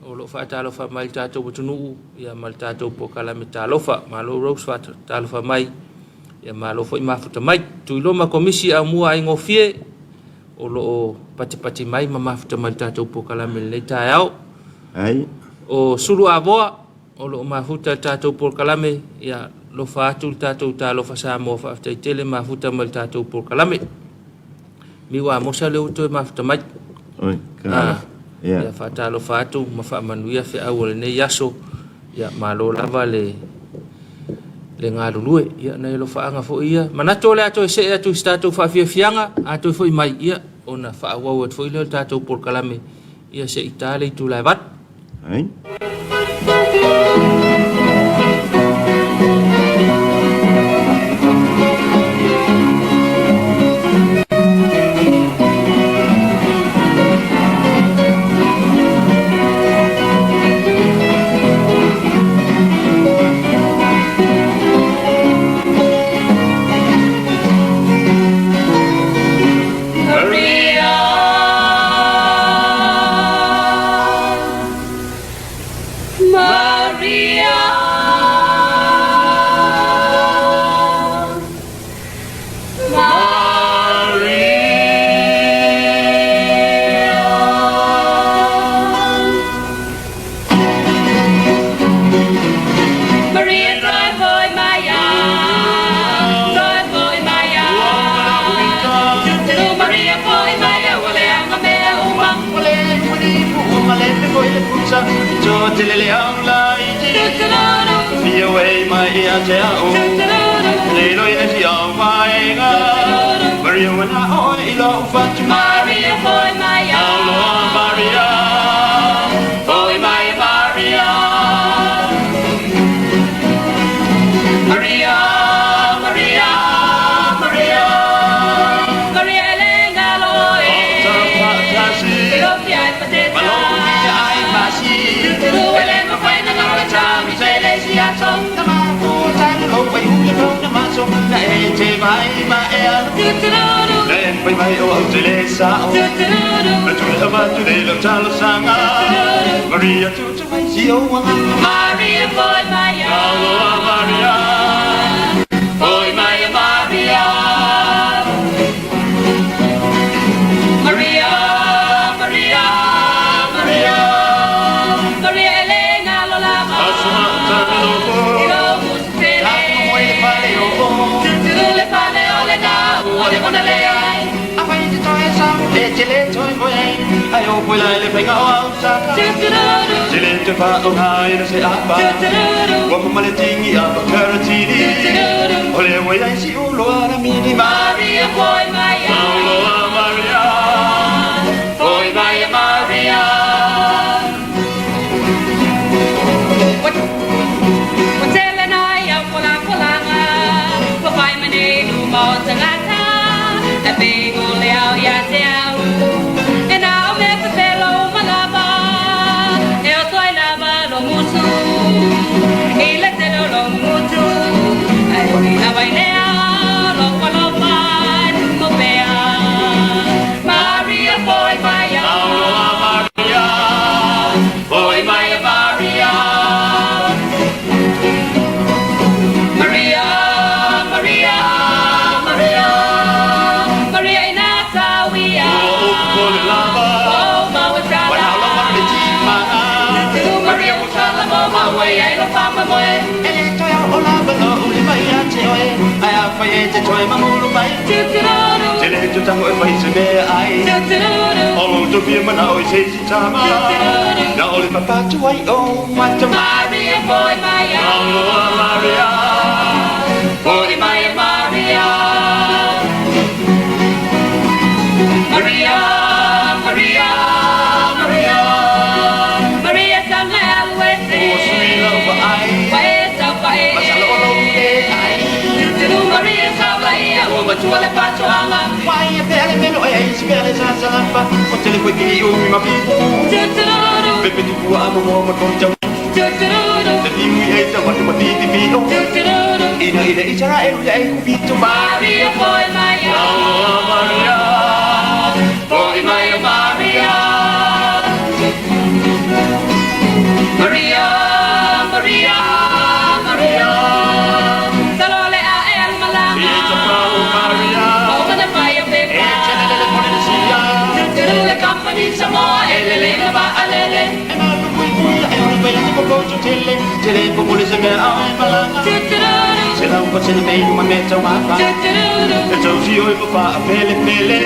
o lo Talofa mai tātou watunu, ia mal tātou po kalame Talofa, ma lo Rose Talofa mai, ia ma lo fōi mafuta mai, tui loma komisi a mua ai ngofie, o lo pati mai mafuta mai tātou po kalame le tae au. O suru avoa, o lo mafuta tātou po kalame, ia lo whaatu tātou Talofa Samoa whaaftai tele mafuta mai tātou po kalame. Miwa mosa leo toi mafuta mai. Ia whaatalo whaatu, mawhaamanuia whi au le nei yaso, ia malo lava le ngā rulue, ia nei lo whaanga fo ia. Manato le ato e se atu I tātou whaafia fianga, ato e fo I mai ia, o na whaawau at fo I leo tātou por kalame, ia se I tāle I tūlai wat. Maria tu mai siêu Maria boy Maria Maria boy Maria Maria Maria Maria Maria Maria Elena Lola Asuma Talofa Ilo Mustele Moi Paleo le Paleo le da Ole Monale Apa itu toy sam le toy boy ayo poi le pega au sa Silente fa o hai no se apa Wa male tingi a karatini Ole wa ai si o lo ara mini Maria boy Maria Maria boy Maria Maria What tell na ya pola polanga Ko fai mane du mo tangata A big o le au ya te au And I'll make a fellow malaba Eu tô lava no musu Ele te lo mutu Ai na vai nea lo palopa no pea Maria boy Maria Maria boy Maria Maria Maria Maria Maria Maria ina sawia lo fama moe ele toya ola balo uli mai ate oe ai afa ye te toi mamulu mai tele tu tango e mai se me ai olo tu pia mana oi se si tama na oli papa tu ai o mata Maria boy Maya Maria boy Maya Maria Maria Maria Maria Maria Samuel Wese Wese Masalo olo ai tu Maria Samuel o matuale patuanga wai pele melo e spele sa salapa o tele ko ki o mi mapi pepe tu ku amo mo konta Jadi mui ta matu mati ti pino ina ichara e ru ai ku bitu Maria boy Maya Maria boy Maya Maria Maria Maria Maria Salole a el malama Ita pau Maria Oga Maya pepe Echele le policía Le Komiti Samoa ele ba alele Tele como le se me ai malanga Se la un po' se ne me ma mezzo ma fa E tu si oi fa pele pele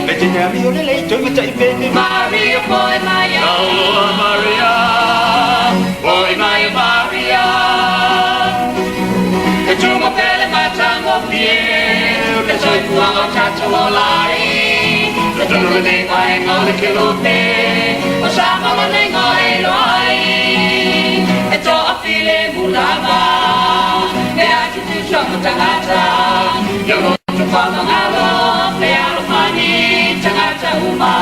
E te ne avio le leito e metta i pele Maria boy Maya Maria boy Maya Maria E tu mo pele ma tango pie E soi fuanga chacho olai E tu no le ai ngole che lo te O sama lo le ngoi loi E to a file mulava E a tu tu shomo tangata Yo no tu fama ngalo E a lo mani tangata uma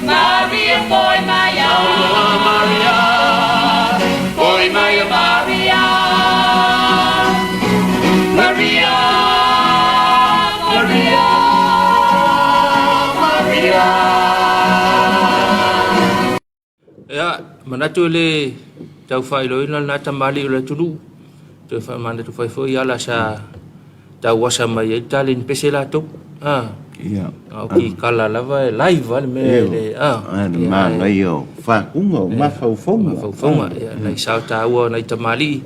Maria boy Maya Maria boy Maya Maria Maria Maria Maria Ya, manatu le tau fai lo ina na tamali le tulu. Te fa manda tu fai fo ya la sa tau wasa mai italin pesela tu. Iya. Oki kala lava live al me le ma ngai yo fa kungo ma fau fonga ya nai sa tau nai tamali.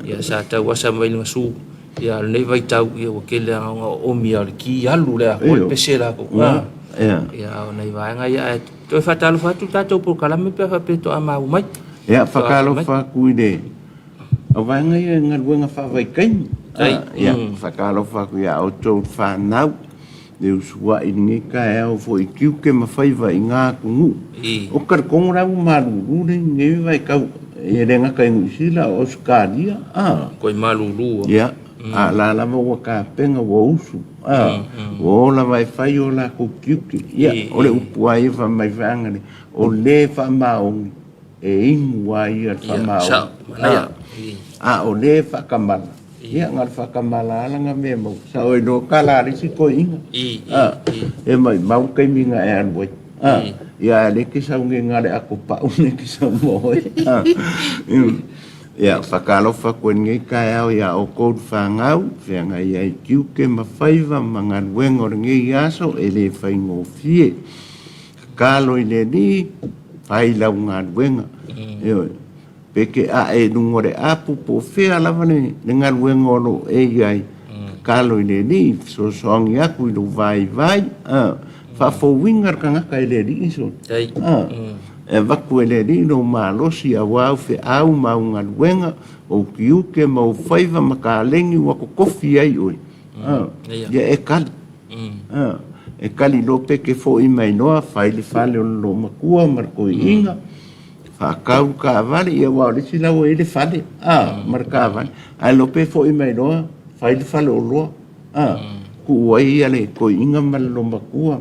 Ya sa tau wasa mai le su. Ya nei vai tau ya wakele o mi al ki alu le ko pesela ko. Ya nai vai ngai ya to fa Talofa tu tatou por kala me pe fa peto ama mai ya fa Talofa kuide o vai ngai ngal wenga fa vai kain ya fa Talofa ku ya o to fa nau de usua ini ka e o foi kiu ke ma fai vai nga ku o kar kongra malu ne ngai vai ka e renga kai sila o skadia ko malu ya la mo ka penga wo usu o la vai fai o la ku kiuki ya o le upuai fa mai vanga ni o le fa mau e ingwai fa mau o le fa kamala ya ngal fa kamala la nga me mo sa o no kala ri si ko inga e mai mau kai minga e an boi ya le ki sa nge ngale aku pa une ki sa mo ya Talofa ko ngai kai au ya o ko fa ngau fe ngai ai kiu ke ma faiva mangan wengo ngai aso ele fai ngo fie kalo ile ni fai la ngan wenga yo peke a e dungore apu po fe ala vane ngan wengo no e ai kalo ile ni so song ya ku do vai fa fo wingar kanga kai le di so e vaku ele ni no malosi a wau fe au maungan wenga o kiu ke mau faiva makalengi wa ko kofi ai oi ya e kali e kali lo pe ke fo i mai noa fai le fale lo makua marko inga fa kau ka vale e wa le sila o ele fale marka vale ai lo pe fo i mai noa fai le fale o lo ku wai ale ko inga mal lo makua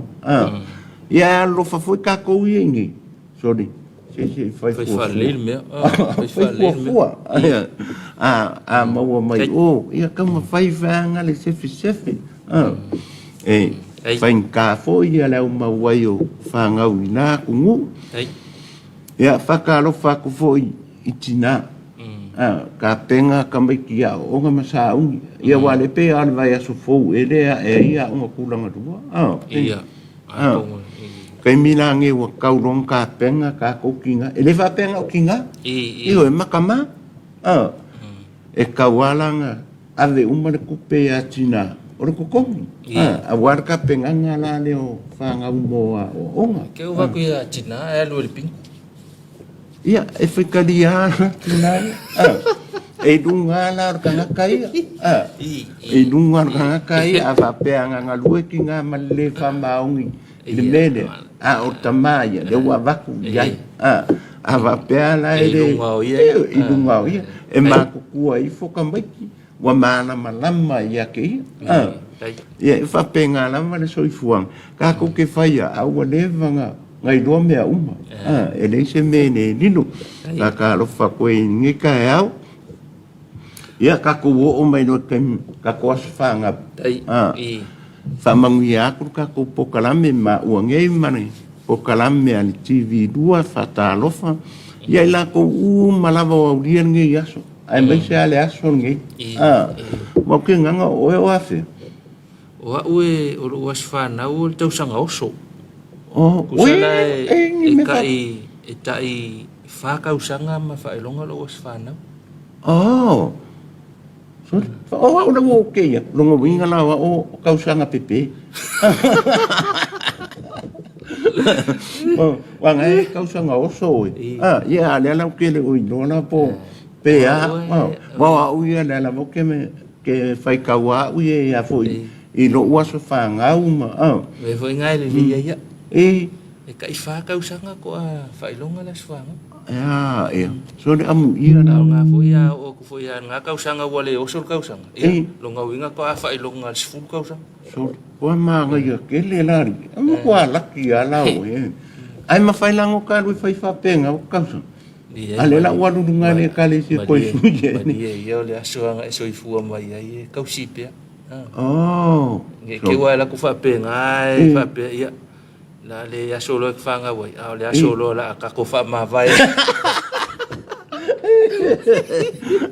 ya lo fa foi ka ko ingi sorry fai falil me mau mai ia kama fai vanga le sefi fai ka foi ia le uma waio fanga uina kungu ia Talofa ku foi itina ka penga kamai kia o nga masaungi ia wale pe an vai aso fou ele ia unga kulanga dua ia kai milange wa kaurong ka penga ka kokinga ele fa penga o kinga i o makama e kawalanga ave umare kupe ya tina o ko komi a war ka penga ngala le o fanga umoa o onga ke o ku ya tina e lo ping ia e fika dia tina e dunga la ka kai e dunga ka kai a fa penga ngalu kinga male fa maungi le mele o tamaya le wa vaku yai ava pela ele i dunga o ia e maku kua i foka maiki wa mana malama ia ke ia fa penga la ma le soifuang ka ko ke faia a wa levanga ngai do mea uma ele se mene lino ka lo fa ko ngi ka au ia ka ko o mai no ka ko asfanga fa mangia ku ka ko pokalame ma uangei mane pokalame al TV2 fa Talofa ia la ko malava o dia ngi yaso ai mai se ale aso ngi mo ke nganga o afe o o wasfa na o tau sanga oso kusala e kai fa ka usanga ma fa longa lo wasfa na so o na mo ke ya longa winga la o ka usanga pepe wa ngai ka usanga oso ia le la ke le o dona po pe wa u ia le la mo ke me ke fai ka wa u ia foi i lo waso fa nga uma me foi ngai le ia ia e kai fa ka usanga ko fa longa la sfa ia so de am ia na nga foi ya o ko foi ya nga ka usanga wale o so ka usanga ia longa winga ko fa longa sfu ka usanga so wa ma nga ia ke le lari am ko ala ki ala o ai ma fai lango ka lu fai fa penga o ka usanga ale la wa lu nga le ka le si ko su je ni ia le asuanga so i fu mai ai ka usipia ke wa la ku fa penga fa pe ia la le ya solo ke fanga wai le ya solo la ka ko fa ma vai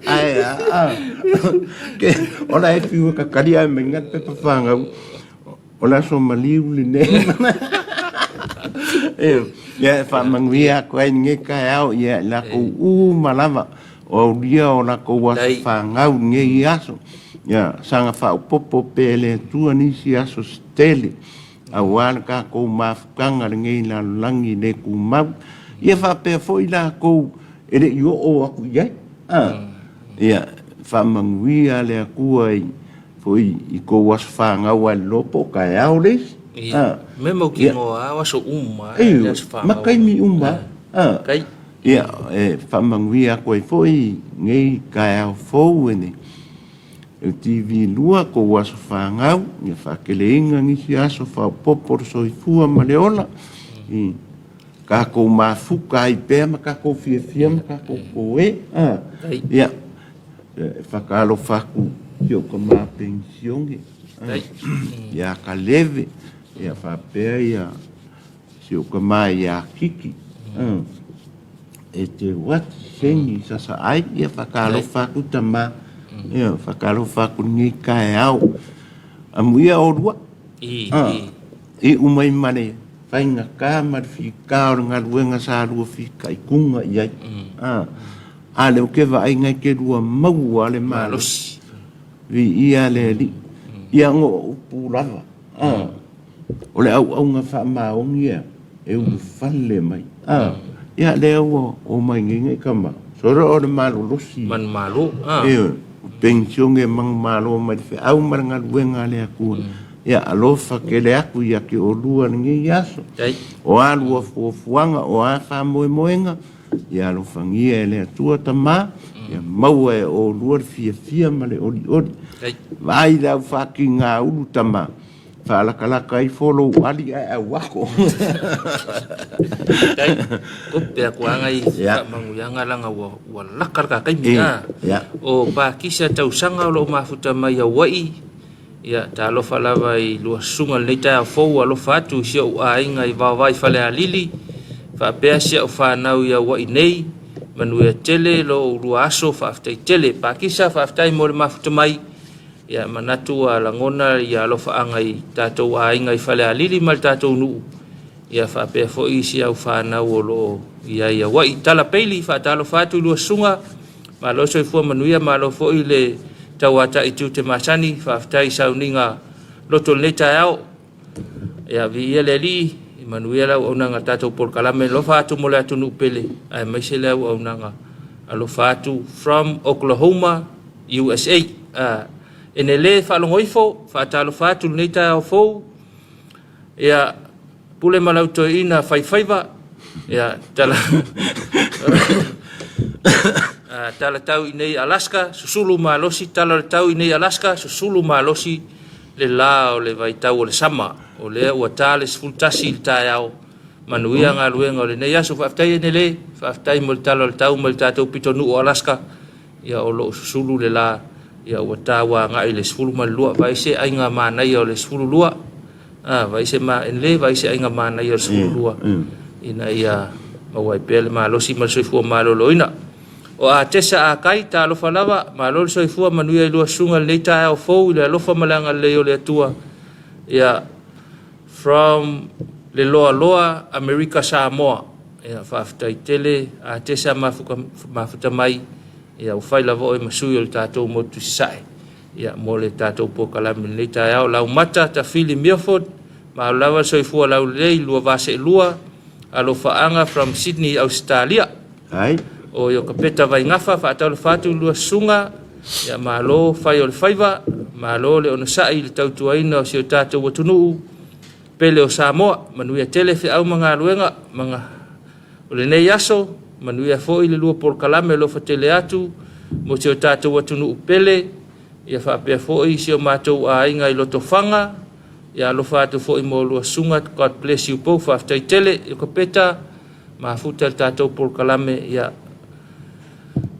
ai ke ola e fiu ka kalia menga pe fanga ola so maliu le ne ya fa mangwia ko nge ka au ya la ko malava o dia ona ko wa fanga nge yaso ya sanga fa popo pele tu ani si aso stele awan ka ko mafkanga ngi la langi ne ku ma ia fa pe foi la ko ele yo o aku ya ia fa mangwia le ku ai foi i ko was fa nga wa lopo ka aules me mo ki mo a wa so ma kai mi kai ia fa mangwia ko foi ngi ka au fo ne o TV lua ko waso whangau, ia whakeleinga ngisi aso whao poporo soifua maleola. Ka ko mafuka i pēr, ma ka ko fia, ma ka ko koe. Ia, whakalo whaku, hio ka mā pensionge. Ia ka leve, ia whapea ia, hio ka mā ia kiki. E te wati sengi sasa ai, ia whakalo whaku ta mā. Ia whakaro whaku ngi kai au amuia o rua i umai mane whainga kā marwhi kao ngā ruenga sā rua whika i kunga iai a leo ke wa ai ngai ke rua mau ale malos vi ia le li ia ngo upu lava o le au ngā wha maongi e uru whale mai ia leo o mai ngai kama sora o le malo losi man malo pension e mang malo mai fe au maranga luenga le aku ya alofa ke le aku ya ke o lua ngi yaso o alu o fuanga o a fa moenga ya lo fangia le tua tama ya mau e o lua fia male odi vai da fucking ulu tama fa la kala kai follow ali a wako ko pe ko ngai mangu yanga langa wa lakar ka kai mina o pa kisa tau sanga lo mafuta mai ya wai ya Talofa lava i lo sunga leta fo lo fatu si o ainga i vai fale alili fa pe si o fa nau ya wai nei manu ya tele lo aso fa aftai tele pa kisa fa aftai mo mafuta mai ya manatu ala ngona ya lo fa angai tatou ainga i fale alili mal tatou nu ia fa pe fo isi au fa na wolo ia wa itala peli fa talo fatu lu sunga ma lo so fu manuia ma lo fo ile tawata itu te masani fa tai sauninga loto leta ao ia vi ele li manuela ona ngata to por kalame lo fatu mo la tunu pele ai mai se la ona nga alo fatu from Oklahoma USA enele fa lo ngoifo fa talo fatu leta ao fo ia pule malau to ina faiva ya tala tala tau inei Alaska susulu malosi tala tau inei Alaska susulu malosi le la o le vai tau o le sama o le o tale fultasi tayao manuia nga luenga le nei aso faftai nele faftai mo tala tau mo tatu pitonu o Alaska ya o lo susulu le la ya o tawa nga ile susulu malua vai se ainga mana yo le susulu lua vai se ma enle vai se ainga mana yo susulu lua ina ia mawai pele malosi mal soifua maloloina o a tesa a kai Talofa lava malol soifua manuia lua sunga leita ao fou le alofa malanga leo le atua ia from le loa America Samoa ia whaftai tele a tesa mafuta mai ia ufai lava oi masui o le tātou motu sae ia mo le tātou pokalami leita ao lau mata ta fili Milford ma lava soifua lau lei lua vase lua alo faanga from Sydney, Australia. Ai. O yo kapeta vai ngafa fa tau fatu lua sunga ya malo fai o faiva malo le ona sai le tau tuaina o sio tatu watunu pele o Samoa manuia tele fe au manga luenga manga o le nei aso manuia foi le lua por kalame lo fatele atu mo sio tatu watunu pele ya fa pe foi sio matou a inga i loto fanga ya lo fatu fo mo lo sunga God bless you both after tele ko peta ma futa tato por kalame ya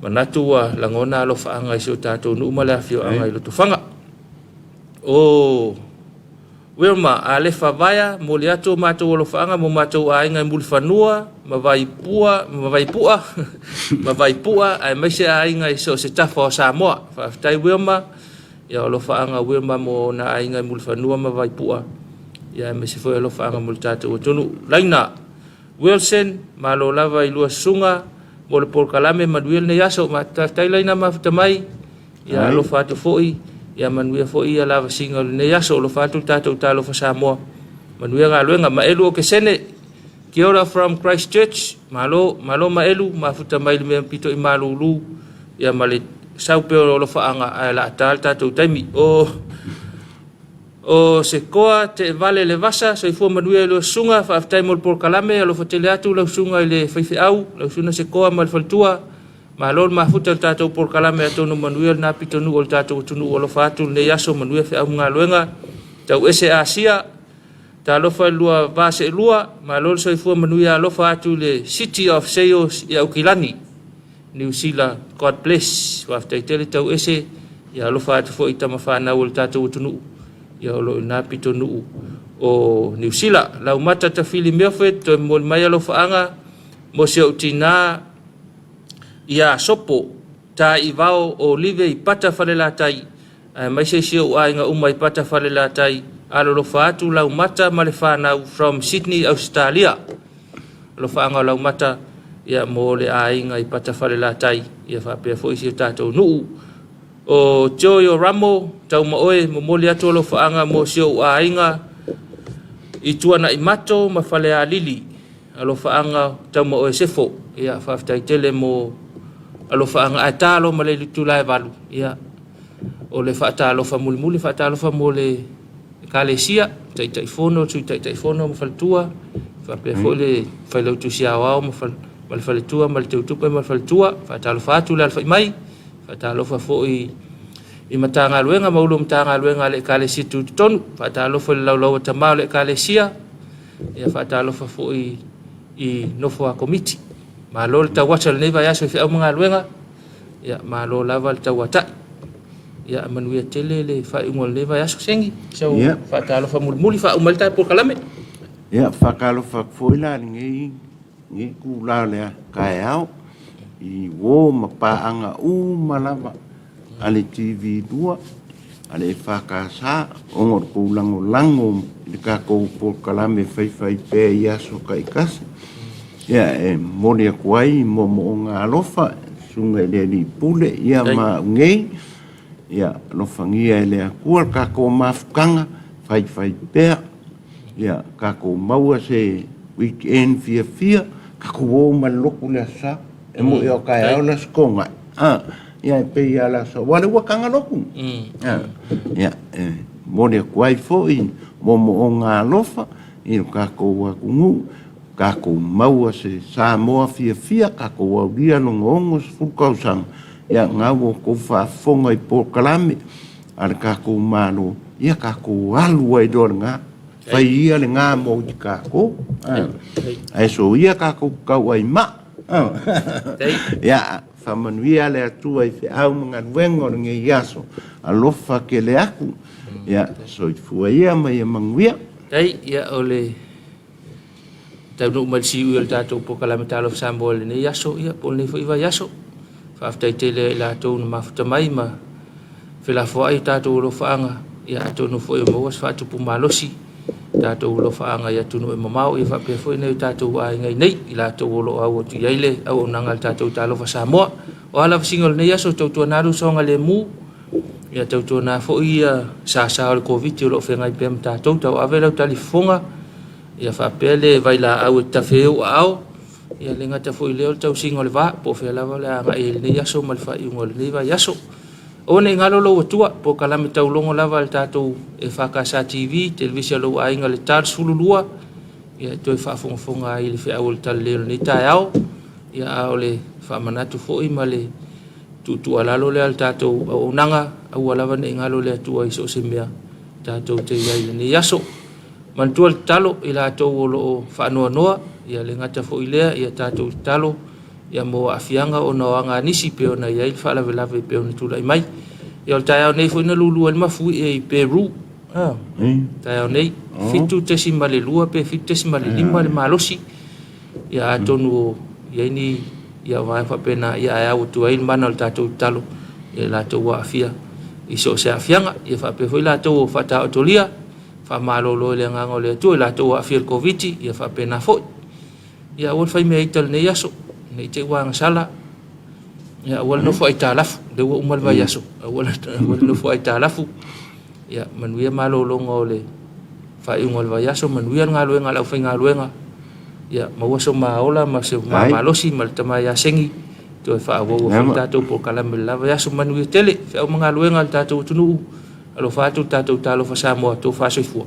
manatua langona lo faanga so tato no mala fio anga lo tufanga o Wilma ale favaya mo liato mato lo faanga mo mato ainga mulfanua mavai pua ai mai se ainga so se tafa Samoa after Wilma ya lo faanga Wilma mo na ainga mulfanua mavai pua ya me se foi lo faanga multato tonu laina Wilson malo lava ilua sunga mo le por kalame maduel ne yaso ma tai laina ma tamai ya lo fatu foi ya manuia foi ya lava singa ne yaso lo fatu tato talo fa Samoa manuia ga luenga ma elu ke sene kia ora from Christchurch malo ma elu ma futa mai le pito i malulu ya male saupe lo faanga ala tal tato taimi o se koa te vale le vasa so i fu manuia lo sunga fa taimol por kalame lo fatele atu lo sunga le faife au lo suna se koa mal faltua ma lol ma futa tato por kalame atu no manuia na pitonu o tato tunu o lo fatu ne yaso manuia fe au ngaluenga tau ese asia Talofa lua vase lua ma lol so i fu manuia lo fatu le City of Sales ya Ukilani New Zealand God bless wa tele tau ese ya lo fatu fo itama fa na o tato tunu ya lo na pitonu o New Zealand lau mata ta fili Milford to mo mai lo faanga mo se utina ya sopo ta ivao o live i pata falela tai mai se o ainga umai pata falela tai alo lo fatu lau mata malefana from Sydney Australia lo faanga lau mata ya mo le ainga i pata falela tai ya fa pe fo isi tato nu o Joyo Ramo tau maoe mo moli atu lo faanga mo sio ainga i tuana i mato ma fale a lili alo faanga tau maoe sefo ia faftai tele mo alo faanga atalo ma le tulai valu ia o le fatalo fa mulmuli fatalo fa mole kalesia tai fono tai fono mo faltua fa pe fole fa lo tu sia wa mo fal tua mal tu mal faltua fatalo fatu la mai fatalo fa foi i matanga luenga maulum tanga luenga le kalesia tu ton fatalo fa lo tama le kalesia ia fatalo fa foi i no fo a komiti ma lo ta wacha le va ya so fa mga luenga ia ma lo lava ta wata ia manuia tele le fa ngol le va ya so sengi so fatalo fa mulmuli fa umalta por kalame ia fakalo fa foi la ngi ku la le kaeao i wo ma pa anga malava ale TV 2 ale whakasa ongor ko lango i ka ko po kalame whai pe ia so kai kasi. Ia e mori a kuai mo ngā alofa sunga le ni pule ia ma ngei. Ia lofangia ele a kua ka ko mafukanga whai pe. Ia ka ko maua se weekend fia ka ko o maloko le asa e mo e o kai au la skonga. Ia e pe ia la sa wale wakanga loku. Ia mori a kuai fo i mo ngā alofa i ka ko wakungu. Kako maua se Samoa fia kako wauria no ngongo fukausang ya ngawo ko fa fonga i Kalame ar kako mano ia kako alu ai dornga fai ia le nga mo di kako ai so ia kako kau ai ma ya famanuia le atu ai fe au mga wengo nge yaso alofa ke le aku ya so fu ia mai manguia dai ya ole tau no mal si uel tatou po Kalame Talofa Samoa le nei yaso ia po nei foi va yaso fa aftai tele la tau no mafta mai ma fela fo ai tatou lo faanga ia tatou no foi mo was fa tu pu malosi tatou lo faanga ia tu no e mamau ia fa pe foi nei tatou ai ngai nei ila tatou lo au tu yaile au nangal tatou Talofa Samoa o ala singol nei yaso tatou naru songa le mu ia tatou na fo ia sa o covid lo fenga i pem tatou tau avela talifonga ia fa pele vai la au tafeu au ia lenga ta foi leo tau singol va po fe la va ga il ni yaso mal fa i ngol ni va yaso o ne ngalo lo tua po Kalame tau longo lava ta to EFKS TV television lo ai ngal tar sululua ia to fa fonga il fe au tal le ni ta au ia ole fa manatu foi male tu ala lo le ta to o nanga au lava ne ngalo le tua iso semia ta to te ia ni yaso mantual talo ila to lo fa noa ia le ngata fo ile ia tatou talo ia mo afianga o no anga nisi pe ona ia fa la vela pe ona tula mai ia ta nei fo na lulu al mafu e Peru ta nei fitu te simale lua pe fitu te simale lima le malosi ia tonu ia ni ia va fa pena ia ia o tu ai manal tatou talo ia la to wa afia iso se afianga ia fa pe fo la to fa ta otolia fa malolo le nganga le tu la to afir covid ia fa pena fo ia wol fai me ital ne yaso ne te wang sala ia wol no fo italaf de wo umal va yaso wol no fo italafu ia manuia malolo ngole fa ingol va yaso manuia ngalo ngala fa ngalo ia mawaso maola ma se malosi mal tama ya sengi to fa wo fa to po Kalame lava yaso manuia tele fa ngalo ngal tato tunu alo fa tu tatou Talofa Samoa to fa soifua